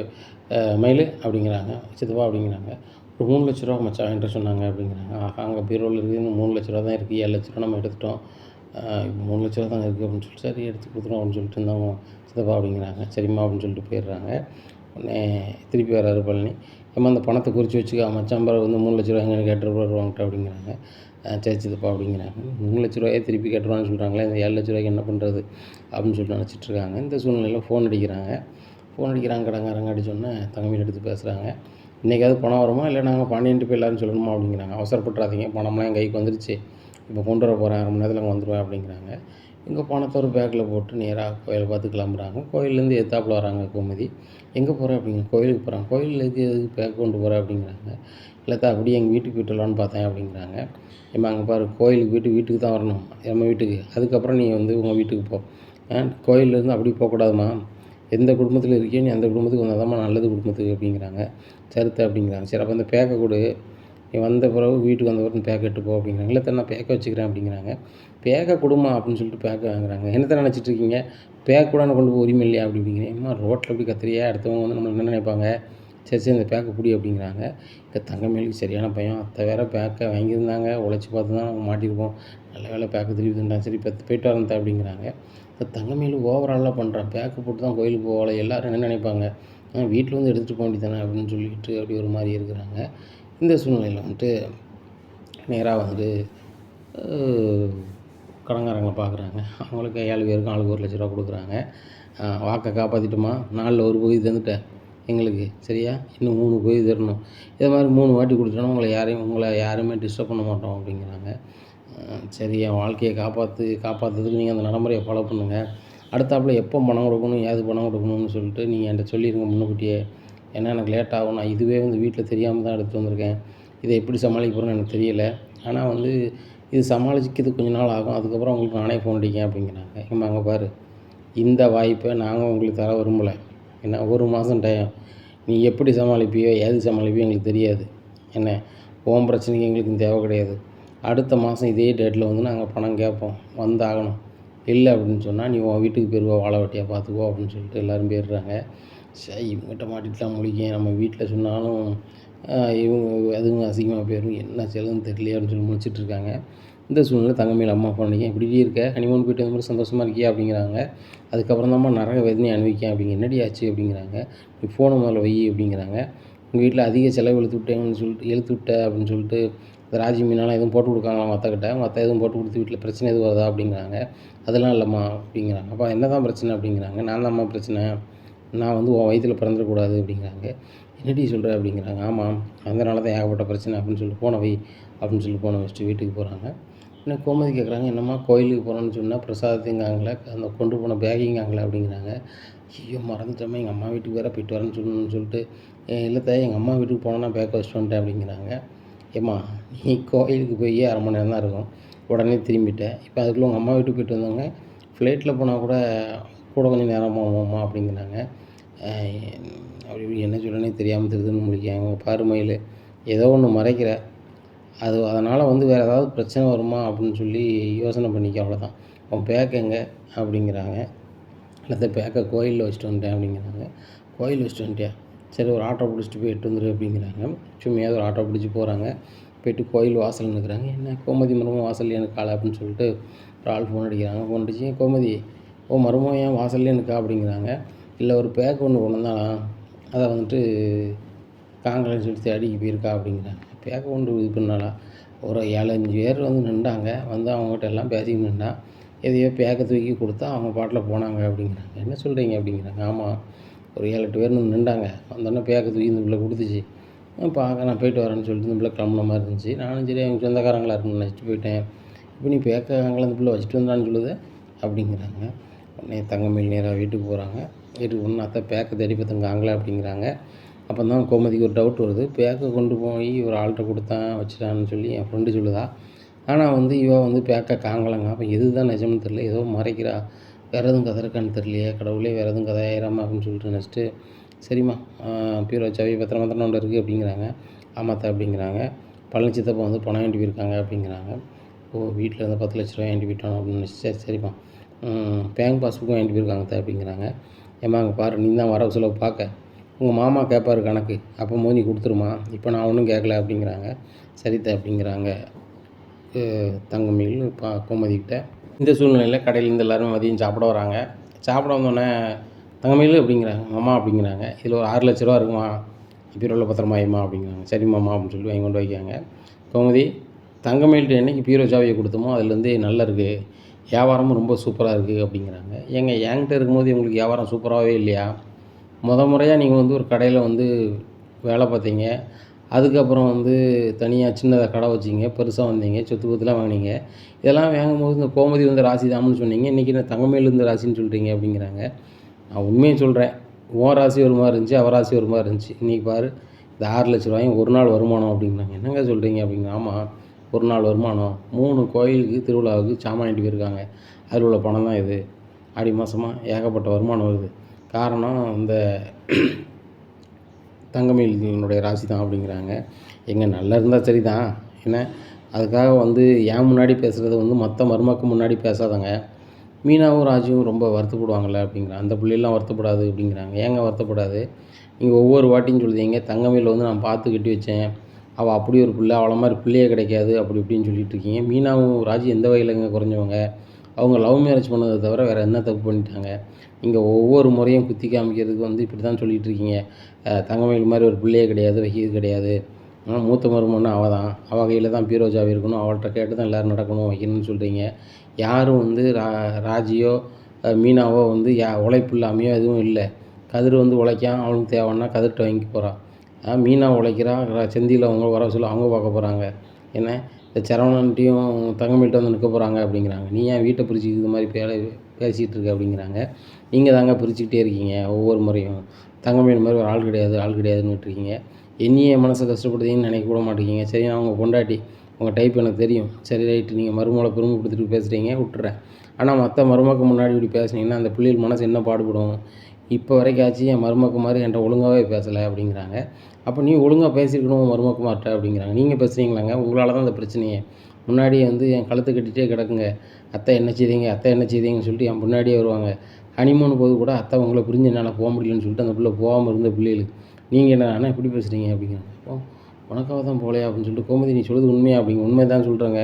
மயிலு அப்படிங்கிறாங்க. சித்தப்பா அப்படிங்கிறாங்க. "ஒரு 3,00,000 மச்சான் வாங்கிட்டு சொன்னாங்க" அப்படிங்கிறாங்க. "ஆஹா, அங்கே பீரோவில் இருக்குது இன்னும் 3,00,000 தான் இருக்குது, 7,00,000 நம்ம எடுத்துட்டோம், இப்போ 3,00,000 தான் இருக்குது" அப்படின்னு சொல்லிட்டு, "சரி எடுத்து கொடுத்துருவோம்" அப்படின்னு சொல்லிட்டு இருந்தாங்க சித்தப்பா அப்படிங்கிறாங்க. "சரிம்மா" அப்படின்னு சொல்லிட்டு போயிடுறாங்க. உடனே திருப்பி வர்றாரு பழனி. "ஏம்மா, அந்த பணத்தை குறித்து வச்சுக்க, மச்சான் பிறகு வந்து 3,00,000 எங்கன்னு கேட்டுருப்பாரு வாங்கிட்ட" அப்படிங்கிறாங்க. "சரி சித்தப்பா" அப்படிங்கிறாங்க. 3,00,000 திருப்பி கேட்டுருவான்னு சொல்கிறாங்களே, இந்த 7,00,000 என்ன பண்ணுறது அப்படின்னு சொல்லிட்டு நினச்சிட்ருக்காங்க. இந்த சூழ்நிலையில் ஃபோன் அடிக்கிறாங்க. கடங்காரங்க அடிச்சோடனே தங்கமயில் எடுத்து பேசுகிறாங்க. "இன்றைக்காவது பணம் வருமா, இல்லை நாங்கள் பாண்டியன்ட்டு போய் எல்லாரும் சொல்லணுமா" அப்படிங்கிறாங்க. "அவசரப்பட்டுறாதீங்க, பணம்லாம் என் கைக்கு வந்துருச்சு, இப்போ கொண்டு வர போகிறேன், 1/2 மணி நேரத்தில் அங்கே வந்துடுவேன்" அப்படிங்கிறாங்க. இங்கே பணத்தை ஒரு பேக்கில் போட்டு நேராக கோயிலை பார்த்து கிளம்புறாங்க. கோயிலேருந்து எத்தாப்புல வராங்க கோமதி. "எங்கே போகிற?" அப்படிங்க. "கோயிலுக்கு போகிறேன்." "கோயிலில் எதுக்கு பேக் கொண்டு போகிற?" அப்படிங்கிறாங்க. "இல்லைத்தா, அப்படியே எங்கள் வீட்டுக்கு போய்ட்டு வரலான்னு பார்த்தேன்" அப்படிங்கிறாங்க. "ஏம்மா, அங்கே பாரு, கோயிலுக்கு போய்ட்டு வீட்டுக்கு தான் வரணும், நம்ம வீட்டுக்கு. அதுக்கப்புறம் நீ வந்து உங்கள் வீட்டுக்கு போ. கோயிலேருந்து அப்படி போகக்கூடாதும்மா. எந்த குடும்பத்தில் இருக்கியோ நீ அந்த குடும்பத்துக்கு வந்தால் தான்மா நல்லது குடும்பத்துக்கு" அப்படிங்கிறாங்க. "சரித்த" அப்படிங்கிறாங்க. "சரி, அப்போ அந்த பேக்கை கொடு, நீ வந்த பிறகு வீட்டுக்கு வந்த பிறகு பேக்கை எடுத்து போ" அப்படிங்கிறாங்க. "இல்லை, நான் பேக்கை வச்சுக்கிறேன்" அப்படிங்கிறாங்க. "பேக்கை கொடுமா" அப்படின்னு சொல்லிட்டு பேக்கை வாங்குறாங்க. "என்னத்தை நினச்சிட்டு இருக்கீங்க, பேக் கூட கொண்டு போக உரிமை இல்லையா" அப்படி இப்படிங்கிறேன். "ஏம்மா, ரோட்டில் எப்படி கத்துறியா, அடுத்தவங்க வந்து நம்மளை என்ன நினைப்பாங்க, சரி இந்த பேக்கை பிடி" அப்படிங்கிறாங்க. இங்கே தங்கமயிலுக்கு சரியான பயம். அத்தை வேறு பேக்கை வாங்கியிருந்தாங்க, உழைச்சி பார்த்து தான் நம்ம மாட்டியிருப்போம், நல்ல வேலை பேக்கை திருப்பி தந்துட்டாங்க. "சரி, இப்போ போய்ட்டு வரேன் அத்தை" அப்படிங்கிறாங்க. இந்த தங்கமயில் ஓவராலாக பண்ணுறான். பேக்கை போட்டு தான் கோயிலுக்கு போகலை, எல்லோரும் என்ன நினைப்பாங்க, வீட்டில் வந்து எடுத்துகிட்டு போக வேண்டியது தானே அப்படின்னு சொல்லிட்டு அப்படி ஒரு மாதிரி இருக்கிறாங்க. இந்த சூழ்நிலையில் வந்துட்டு நேராக வந்துட்டு கடங்காரங்களை பார்க்குறாங்க. அவங்களுக்கு 7 பேருக்கும் ஆளுக்கு 1,00,000 கொடுக்குறாங்க. "வாக்கை காப்பாற்றிட்டோமா, 4ல் ஒரு பகுதி தந்துட்டேன் எங்களுக்கு, சரியா, இன்னும் 3 பகுதி தரணும். இதை மாதிரி 3 வாட்டி கொடுத்துட்டோன்னா உங்களை யாருமே டிஸ்டர்ப் பண்ண மாட்டோம்" அப்படிங்கிறாங்க. "சரி, என் வாழ்க்கையை காப்பாற்றுறதுக்கு நீங்கள் அந்த நடைமுறையை ஃபாலோ பண்ணுங்கள். அடுத்தாப்புல எப்போ பணம் கொடுக்கணும், ஏது பணம் கொடுக்கணும்னு சொல்லிட்டு நீங்கள் என்கிட்ட சொல்லிடுங்க முன்னுக்கூட்டியே. ஏன்னா எனக்கு லேட் ஆகும், நான் இதுவே வந்து வீட்டில் தெரியாமல் தான் எடுத்துகிட்டு வந்திருக்கேன். இதை எப்படி சமாளிக்க போகிறேன்னு எனக்கு தெரியலை. ஆனால் வந்து இது சமாளிக்கிறதுக்கு கொஞ்ச நாள் ஆகும், அதுக்கப்புறம் உங்களுக்கு நானே ஃபோன் அடிக்கேன்" அப்படிங்கிறாங்க. "ஏம்மா, அங்கே பாரு, இந்த வாய்ப்பை நாங்கள் உங்களுக்கு தர விரும்பலை. ஏன்னா 1 மாதம் டைம், நீ எப்படி சமாளிப்பியோ ஏது சமாளிப்பியோ எங்களுக்கு தெரியாது. என்ன, உன் பிரச்சனைக்கு எங்களுக்கு தேவை கிடையாது. அடுத்த மாதம் இதே டேட்டில் வந்து நாங்கள் பணம் கேட்போம், வந்தாகணும். இல்லை அப்படின்னு சொன்னால் நீ உன் வீட்டுக்கு போயிடுவா, வாழை வெட்டியாக பார்த்துக்கோ" அப்படின்னு சொல்லிட்டு எல்லோரும் போயிடுறாங்க. சரி, இவங்ககிட்ட மாட்டிட்டுலாம் முழிக்கேன், நம்ம வீட்டில் சொன்னாலும் இவங்க அதுவும் அசிங்கமாக போயிடும், என்ன செய்யறதுன்னு தெரியலையே அப்படின்னு சொல்லி முழிச்சிட்ருக்காங்க. இந்த சூழ்நிலை தங்கமயில் அம்மா ஃபோன் அடிக்க, "இப்படி இருக்க, ஹனிமூன் போய்ட்டு வந்த மாதிரி சந்தோஷமாக இருக்கியா" அப்படிங்கிறாங்க. "அதுக்கப்புறம் தான்மா நரக வேதனையை அனுபவிக்கேன்" அப்படிங்க. "என்னடி ஆச்சு" அப்படிங்கிறாங்க. "நீ ஃபோனை முதல்ல வை" அப்படிங்கிறாங்க. உங்கள் வீட்டில் அதிக செலவு இழுத்து விட்ட அப்படின்னு சொல்லிட்டு இந்த ராஜி மீனெல்லாம் எதுவும் போட்டு கொடுக்காங்களா உங்கள் அத்தைக்கிட்ட? உங்கள் அத்தை எதுவும் போட்டு கொடுத்து வீட்டில் பிரச்சனை எதுவும் வருதா அப்படிங்கிறாங்க. அதெல்லாம் இல்லைம்மா அப்படிங்கிறாங்க. அப்போ என்ன தான் பிரச்சனை அப்படிங்கிறாங்க. நான் தான்ம்மா பிரச்சனை, நான் வந்து உன் வயிற்றில் பிறந்துடக்கூடாது அப்படிங்கிறாங்க. என்னடி சொல்கிற அப்படிங்கிறாங்க. ஆமாம், அதனால தான் ஏகப்பட்ட பிரச்சனை அப்படின்னு சொல்லிட்டு போன வை அப்படின்னு சொல்லி போன வச்சுட்டு வீட்டுக்கு போகிறாங்க. என்ன கோமதி கேட்குறாங்க, என்னம்மா கோயிலுக்கு போகிறோன்னு சொன்னால் பிரசாதத்தைங்காங்களே, அந்த கொண்டு போன பேக்கிங்காங்களே அப்படிங்கிறாங்க. ஐயோ மறந்துட்டோமே, எங்கள் அம்மா வீட்டுக்கு வேறு போயிட்டு வரேன்னு சொல்லணும்னு சொல்லிட்டு இல்லை எங்கள் அம்மா வீட்டுக்கு போனோன்னா பேக்கை வச்சுட்டு வந்துட்டேன் அப்படிங்கிறாங்க. ஏம்மா நீ கோயிலுக்கு போய் 1/2 மணி நேரம் தான் இருக்கும், உடனே திரும்பிட்டேன். இப்போ அதுக்குள்ளே உங்கள் அம்மா வீட்டுக்கு போயிட்டு வந்தவங்க ஃப்ளைட்டில் போனால் கூட கொஞ்சம் நேரம் ஆகுமாம்மா அப்படிங்கிறாங்க. அப்படி என்ன சொல்லனே தெரியாமல் திருதுன்னு முடிக்காங்க. பாரு மயில், ஏதோ ஒன்று மறைக்கிற, அதனால் வந்து வேறு ஏதாவது பிரச்சனை வருமா அப்படின்னு சொல்லி யோசனை பண்ணிக்க, அவ்வளோதான். உன் பேக் எங்கே அப்படிங்கிறாங்க. இல்லை பேக்கை கோயிலில் வச்சுட்டு வந்துட்டேன் அப்படிங்கிறாங்க. கோயில் வச்சுட்டு வந்துட்டியா, சரி ஒரு ஆட்டோ பிடிச்சிட்டு போய் எட்டு வந்துரு அப்படிங்கிறாங்க. சும்மையாவது ஒரு ஆட்டோ பிடிச்சி போகிறாங்க. போய்ட்டு கோயில் வாசல் நிற்கிறாங்க. என்ன கோமதி மருமகம் வாசல்லே நிற்காள அப்படின்னு சொல்லிட்டு ஒரு ஆள் ஃபோன் அடிக்கிறாங்க. ஃபோன் அடிச்சு, கோமதி மருமகம் ஏன் வாசல்லே நிற்கா அப்படிங்கிறாங்க. இல்லை ஒரு பேக் ஒன்று கொண்டு வந்தான், அதை வந்துட்டு காங்கலன்னு சொல்லி தேடிக்கு போயிருக்கா அப்படிங்கிறாங்க. பேக்கை கொண்டு இது பண்ணாலா? ஒரு 7-5 பேர் வந்து நின்றாங்க. வந்து அவங்ககிட்ட எல்லாம் பேசிக்கிட்டு நின்றா. எதையோ பேக்கை தூக்கி கொடுத்தா அவங்க பாட்டில் போனாங்க அப்படிங்கிறாங்க. என்ன சொல்கிறீங்க அப்படிங்கிறாங்க. ஆமாம், ஒரு 7-8 பேர் நின்றாங்க. வந்தோடனே பேக்கை தூக்கி இந்த பிள்ளை கொடுத்துச்சு. பார்க்க நான் போயிட்டு வரேன்னு சொல்லிட்டு இந்த பிள்ளை கிளம்புன மாதிரி இருந்துச்சு. நானும் சரி அவங்க சொந்தக்காரங்களாக இருக்குன்னு நினச்சிட்டு போயிட்டேன். இப்போ நீ பேக்கை அங்கே அந்த பிள்ளை வச்சுட்டு வந்தான்னு சொல்லுது அப்படிங்கிறாங்க. உடனே தங்கமயில் நேராக வீட்டுக்கு போகிறாங்க. வீட்டுக்கு ஒன்று அத்தை பேக்கை தேடி பார்த்தங்க அங்கே அப்படிங்கிறாங்க. அப்போ தான் கோமதிக்கு ஒரு டவுட் வருது. பேக்கை கொண்டு போய் ஒரு ஆள்கிட்ட கொடுத்தான் வச்சுட்டான்னு சொல்லி என் ஃப்ரெண்டு சொல்லுதா. ஆனால் வந்து இவள் வந்து பேக்கை காங்கலங்க. அப்போ எது தான் நிஜம்னு தெரியல, ஏதோ மறைக்கிறா, வேறு எதுவும் கதை இருக்கான்னு தெரியலையே, கடவுளே வேறு எதுவும் கதை ஆயிராமா அப்படின்னு சொல்லிட்டு நினச்சிட்டு, சரிம்மா பீரோ சாவி பத்திரமா ஒன்று இருக்குது அப்படிங்கிறாங்க. ஆமாத்த அப்படிங்கிறாங்க. பழனி சித்தப்பா வந்து பணம் வேண்டி போயிருக்காங்க அப்படிங்கிறாங்க. வீட்டில் இருந்து 10 லட்ச ரூபா வேண்டி போயிட்டோம் அப்படின்னு நினச்சி, சரிம்மா பேங்க் பாஸ்புக்கும் வேண்டி போயிருக்காங்க அப்படிங்கிறாங்க. ஏம்மா அங்கே பாரு, நீ தான் வரவு செலவு பார்க்க, உங்கள் மாமா கேட்பாரு கணக்கு, அப்போ போது நீ கொடுத்துருமா, இப்போ நான் ஒன்றும் கேட்கல அப்படிங்கிறாங்க. சரித்த அப்படிங்கிறாங்க தங்கமயில் கோமதிக்கிட்ட. இந்த சூழ்நிலையில் கடையிலேருந்து எல்லோரும் மதியம் சாப்பிட வராங்க. சாப்பிட வந்தோடனே தங்கமயில் அப்படிங்கிறாங்க. மாமா அப்படிங்கிறாங்க, இதில் ஒரு 6 லட்ச ரூபா இருக்குமா, பீரோவில் பத்திரமா வைமா அப்படிங்கிறாங்க. சரிம்மாம்மா அப்படின்னு சொல்லி வாங்கி கொண்டு வைக்காங்க. கோமதி, தங்கமயில்கிட்ட என்றைக்கு பீரோ சாவியை கொடுத்தோமோ அதுலேருந்து நல்லா இருக்குது, வியாபாரமும் ரொம்ப சூப்பராக இருக்குது அப்படிங்கிறாங்க. என்கிட்ட இருக்கும்போது உங்களுக்கு வியாபாரம் சூப்பராகவே இல்லையா? முறையாக நீங்கள் வந்து ஒரு கடையில் வந்து வேலை பார்த்தீங்க, அதுக்கப்புறம் வந்து தனியாக சின்னதாக கடை வச்சிங்க, பெருசாக வந்தீங்க, சொத்து பத்துலாம் வாங்கினீங்க. இதெல்லாம் வாங்கும்போது இந்த கோமதி வந்து ராசி தாம்னு சொன்னீங்க, இன்றைக்கி நான் தங்கமயில் இருந்த ராசின்னு சொல்கிறீங்க அப்படிங்கிறாங்க. நான் உண்மையை சொல்கிறேன், உன் ராசி ஒரு மாதிரி இருந்துச்சு, அவர் ராசி ஒரு மாதிரி இருந்துச்சு. இன்றைக்கி பாரு, இந்த 6 லட்ச ரூபாயும் ஒரு நாள் வருமானம் அப்படிங்கிறாங்க. என்னங்க சொல்கிறீங்க அப்படிங்க. ஆமாம், ஒரு நாள் வருமானம் 3 கோயிலுக்கு திருவிழாவுக்கு சாமான் வாங்கிட்டு போயிருக்காங்க, அதில் உள்ள பணம் தான் இது. ஆடி மாதமாக ஏகப்பட்ட வருமானம் வருது. காரணம் இந்த தங்கமயிலினுடைய ராசி தான் அப்படிங்கிறாங்க. நல்லா இருந்தால் சரி தான், என்ன அதுக்காக வந்து என் முன்னாடி பேசுகிறத வந்து மற்ற மருமக்கு முன்னாடி பேசாதங்க. மீனாவும் ராஜியும் ரொம்ப வருத்தப்படுவாங்கள்ல அப்படிங்கிறாங்க. அந்த பிள்ளைலாம் வருத்தப்படாது அப்படிங்கிறாங்க. ஏங்க வருத்தப்படாது? நீங்கள் ஒவ்வொரு வாட்டியும் சொல்லுதீங்க, தங்கமயில் வந்து நான் பார்த்து கட்டி வச்சேன், அவள் அப்படி ஒரு பிள்ளை, அவளை மாதிரி பிள்ளையே கிடைக்காது அப்படி இப்படின்னு சொல்லிட்டு இருக்கீங்க. மீனாவும் ராஜி எந்த வகையிலங்க குறைஞ்சவங்க? அவங்க லவ் மேரேஜ் பண்ணதை தவிர வேறு என்ன தப்பு பண்ணிட்டாங்க? நீங்கள் ஒவ்வொரு முறையும் குத்தி காமிக்கிறதுக்கு வந்து இப்படி தான் சொல்லிகிட்டு இருக்கீங்க. தங்கமயில் மாதிரி ஒரு பிள்ளையே கிடையாது, வைக்கிறது கிடையாது, மூத்த மருமகன்னா அவள் தான், அவள் கையில் தான் பீரோ சாவி இருக்கணும், அவள்கிட்ட கேட்டு தான் எல்லோரும் நடக்கணும் வைக்கணும்னு சொல்கிறீங்க. யாரும் வந்து ராஜியோ மீனாவோ வந்து உழைப்பு இல்லாமையோ எதுவும் இல்லை. கதிர் வந்து உழைக்கான், அவனுக்கு தேவைன்னா கதிர்கிட்ட வாங்கி போகிறான். மீனா உழைக்கிறா, செந்தியில் அவங்க வர சொல்ல அவங்க பார்க்க போகிறாங்க. என்ன இந்த சரவணன்ட்டையும் தங்கமயில்கிட்ட வந்து நிற்க போகிறாங்க அப்படிங்கிறாங்க. நீ ஏன் வீட்டை பிரிச்சுக்கிட்டு இது மாதிரி பேசிகிட்டு இருக்க அப்படிங்கிறாங்க. நீங்கள் தாங்க பிரிச்சுக்கிட்டே இருக்கீங்க ஒவ்வொரு முறையும். தங்கமயில் மாதிரி ஒரு ஆள் கிடையாது, ஆள் கிடையாதுன்னு விட்டுருக்கீங்க. என்னையே மனசை கஷ்டப்படுதீங்கன்னு நினைக்க கூட மாட்டேங்கிங்க. சரி, நான் உங்கள் பொண்டாட்டி, உங்கள் டைப் எனக்கு தெரியும். சரி ரைட்டு, நீங்கள் மருமகளை பெருமை கொடுத்துட்டு பேசுகிறீங்க, விட்டுறேன். ஆனால் மற்ற மருமக்கு முன்னாடி இப்படி பேசுனீங்கன்னா அந்த பிள்ளைகள் மனசு என்ன பாடுபடும்? இப்போ வரைக்கும் ஆச்சு என் மருமக்கு மாதிரி என்கிட்ட ஒழுங்காகவே பேசலை அப்படிங்கிறாங்க. அப்போ நீ ஒழுங்காக பேசியிருக்கணும் மருமக்கு மாட்ட அப்படிங்கிறாங்க. நீங்கள் பேசுகிறீங்களாங்க, உங்களால் தான் அந்த பிரச்சனையே. முன்னாடியே வந்து என் கழுத்தை கட்டிகிட்டே கிடக்குங்க, அத்தை என்ன செய்தீங்க, அத்தை என்ன செய்தீங்கன்னு சொல்லிட்டு என் முன்னாடியே வருவாங்க. ஹனிமூன் போது கூட அத்தை உங்களை பிரிஞ்சு என்னால் போக முடியலன்னு சொல்லிட்டு அந்த பிள்ளை போகாமல் இருந்த பிள்ளைகளுக்கு நீங்கள் என்ன இப்படி பேசுகிறீங்க அப்படிங்கிறாங்க. அப்போ உனக்காக தான் போகலையா அப்படின்னு சொல்லிட்டு, கோமதி நீ சொல்லுறது உண்மையா அப்படிங்க. உண்மை தான் சொல்கிறேங்க,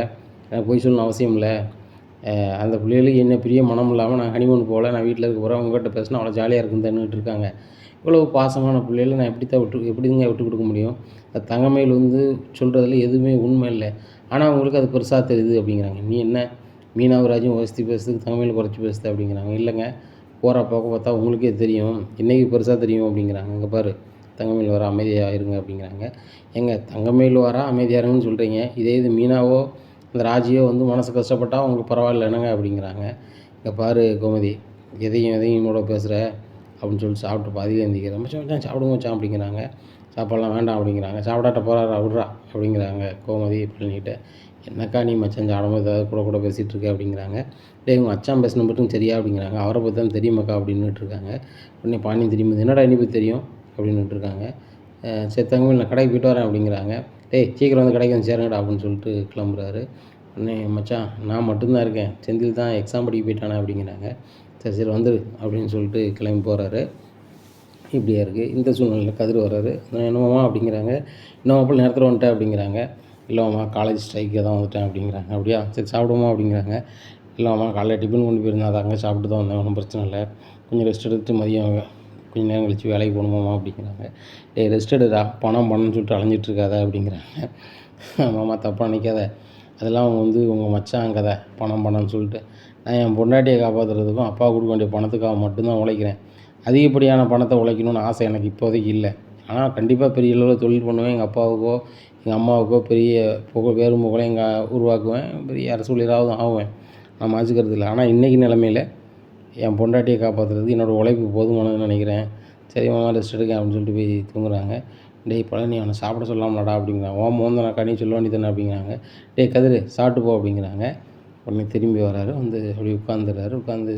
எனக்கு போய் சொல்லணும் அவசியம் இல்லை. அந்த பிள்ளைகளுக்கு என்ன பெரிய மனம் இல்லாமல் நான் ஹனிமூன் போகல, நான் வீட்டில் இருக்க போகிறேன், உங்கள்கிட்ட பேசினா அவ்வளோ ஜாலியாக இருக்குன்னு தண்ணிட்டு இருக்காங்க. இவ்வளவு பாசமான பிள்ளைகள நான் எப்படிங்க விட்டு கொடுக்க முடியும்? தங்கமயில் வந்து சொல்கிறதுல எதுவுமே உண்மை இல்லை. ஆனால் அவங்களுக்கு அது பெருசாக தெரியுது அப்படிங்கிறாங்க. நீ என்ன மீனாவராஜும் வசதி பேசுறதுக்கு தங்கமயில் குறைச்சி பேசுத அப்படிங்கிறாங்க. இல்லைங்க, போகிற போக்க பார்த்தா உங்களுக்கே தெரியும், இன்றைக்கி பெருசாக தெரியும் அப்படிங்கிறாங்க. இங்கே பாரு, தங்கமயில் வர அமைதியாக இருங்க அப்படிங்கிறாங்க. ஏங்க, தங்கமயில் வர அமைதியாக இருங்கன்னு சொல்கிறீங்க, இதே இது மீனாவோ இந்த ராஜியோ வந்து மனசு கஷ்டப்பட்டால் உங்களுக்கு பரவாயில்ல என்னங்க அப்படிங்கிறாங்க. இங்கே பாரு கோமதி, எதையும் என்னோட பேசுகிற அப்படின்னு சொல்லி சாப்பிட்டு பாதியில் எழுந்திக்கிறேன். மச்சான் மச்சான் சாப்பிடுங்க மச்சான் அப்படிங்கிறாங்க. சாப்பாடெலாம் வேண்டாம் அப்படிங்கிறாங்க. சாப்பிடாட்ட போகிறாரா விட்றா அப்படிங்கிறாங்க கோமதி பழனிகிட்ட. என்னக்கா நீ மச்சான் சாப்பிடும்போது ஏதாவது கூட பேசிகிட்டு இருக்க அப்படிங்கிறாங்க. டேய் உங்கள் அச்சான் பேசின மட்டும் சரியா அப்படிங்கிறாங்க. அவரை பற்றி தான் தெரியுமாக்கா அப்படின்னுட்டு இருக்காங்க. உடனே பாண்டியன் திரும்பி என்னடா இனி போய் தெரியும் அப்படின்னுட்டு இருக்காங்க. சரி தங்கமயில் நான் கடைக்கு போய்ட்டு வரேன் அப்படிங்கிறாங்க. டேய் சீக்கிரம் வந்து கடைக்கு வந்து சேருங்கடா அப்படின்னு சொல்லிட்டு கிளம்புறாரு. உடனே மச்சான் நான் மட்டும்தான் இருக்கேன், செந்தில் தான் எக்ஸாம் படிக்க போயிட்டானே அப்படிங்கிறாங்க. சரி வந்துரு அப்படின்னு சொல்லிட்டு கிளம்பி போகிறாரு. இப்படியா இருக்குது. இந்த சூழ்நிலையில் கதிர் வர்றாரு. என்னமாம்மா அப்படிங்கிறாங்க. இன்னும் நேரத்தில் வந்துட்டேன் அப்படிங்கிறாங்க. இல்லைம்மா காலேஜ் ஸ்ட்ரைக்காக தான் வந்துட்டேன் அப்படிங்கிறாங்க. அப்படியா சரி சாப்பிடுவோமா அப்படிங்கிறாங்க. இல்லைம்மா காலையில் டிஃபன் கொண்டு போயிருந்தேன், அதை அங்கே சாப்பிட்டு தான் வந்தேன், ஒன்றும் பிரச்சனை இல்லை, கொஞ்சம் ரெஸ்ட் எடுத்துட்டு மதியம் கொஞ்சம் நேரம் கழித்து வேலைக்கு போகணுமாம்மா அப்படிங்கிறாங்க. டேய் ரெஸ்ட் எடுடா, பணம்னு சொல்லிட்டு அலைஞ்சிட்டு இருக்காத அப்படிங்கிறாங்க. மாமா தப்பாக நினைக்காத, அதெல்லாம் அவங்க வந்து உங்கள் மச்சான் கதை, பணம்னு சொல்லிட்டு. நான் என் பொண்டாட்டியை காப்பாற்றுறதுக்கும் அப்பா கொடுக்க வேண்டிய பணத்துக்காக மட்டும்தான் உழைக்கிறேன். அதிகப்படியான பணத்தை உழைக்கணும்னு ஆசை எனக்கு இப்போதைக்கு இல்லை. ஆனால் கண்டிப்பாக பெரிய அளவில் தொழில் பண்ணுவேன். எங்கள் அப்பாவுக்கோ எங்கள் அம்மாவுக்கோ பெரிய பேரும் புகழையும் உருவாக்குவேன். பெரிய அரசியலாவது ஆகுவேன், நான் மாற்றிக்கிறது இல்லை. ஆனால் இன்றைக்கி நிலமையில் என் பொண்டாட்டியை காப்பாற்றுறதுக்கு என்னோடய உழைப்பு போதுமானதுன்னு நினைக்கிறேன். சரி மாமா ரெஸ்ட் எடுக்க அப்படின்னு சொல்லிட்டு போய் தூங்குறாங்க. டேய் பழனி அவனை சாப்பிட சொல்லாமலடா அப்படிங்கிறாங்க. மோந்தனாக்கா நீ சொல்ல வேண்டியதானே அப்படிங்கிறாங்க. டேய் கதிர் சாப்பிட்டு போ அப்படிங்கிறாங்க. உடனே திரும்பி வராரு, வந்து அப்படி உட்காந்துடுறாரு. உட்காந்து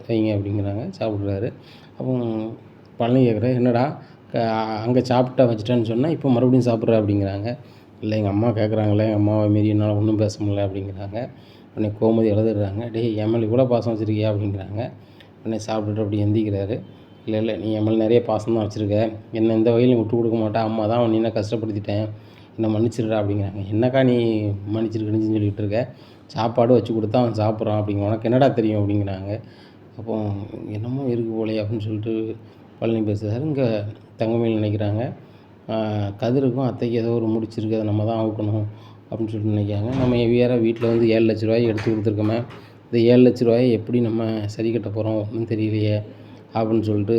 வைங்க அப்படிங்கிறாங்க. சாப்பிட்றாரு. அப்போ பழனி கேட்குறாரு, என்னடா அங்கே சாப்பிட்டா வச்சுட்டேன்னு சொன்னால் இப்போ மறுபடியும் சாப்பிட்ற அப்படிங்கிறாங்க. இல்லை எங்கள் அம்மா கேட்குறாங்களே, எங்கள் அம்மாவை மீறி என்னால் ஒன்றும் பேச முடியல அப்படிங்கிறாங்க. உடனே கோமதி எழுதுறாங்க. டேய் என் மேலே இவ்வளோ பாசம் வச்சுருக்கியா அப்படிங்கிறாங்க. உடனே சாப்பிட்டுட்டு அப்படி எந்திக்கிறாரு. இல்லை நீ என் மேலே நிறைய பாசம் தான் வச்சுருக்க, என்னை இந்த வகையிலும் விட்டு கொடுக்க மாட்டேன், அம்மா தான் உன்னை என்ன கஷ்டப்படுத்திட்டேன், என்னை மன்னிச்சிடுறா அப்படிங்கிறாங்க. என்னக்கா நீ மன்னிச்சிருக்கணுன்னு சொல்லிகிட்டு இருக்க, சாப்பாடு வச்சு கொடுத்தா அவன் சாப்பிட்றான் அப்படிங்க, உனக்கு என்னடா தெரியும் அப்படிங்கிறாங்க. அப்போ என்னமோ இருக்கு போலையே அப்படின்னு சொல்லிட்டு பழனி பேசுகிறாரு. இங்கே தங்கமயில் நினைக்கிறாங்க, கதிருக்கும் அத்தைக்கு ஏதோ ஒரு முடிச்சிருக்கு, அதை நம்ம தான் அவுக்கணும் அப்படின்னு சொல்லிட்டு நினைக்கிறாங்க. நம்ம வேறு வீட்டில் வந்து 7 லட்ச ரூபாய் எடுத்து கொடுத்துருக்கோமே, இந்த 7 லட்ச ரூபாயை எப்படி நம்ம சரி கட்ட போகிறோம் ஒன்றும் தெரியலையே அப்படின்னு சொல்லிட்டு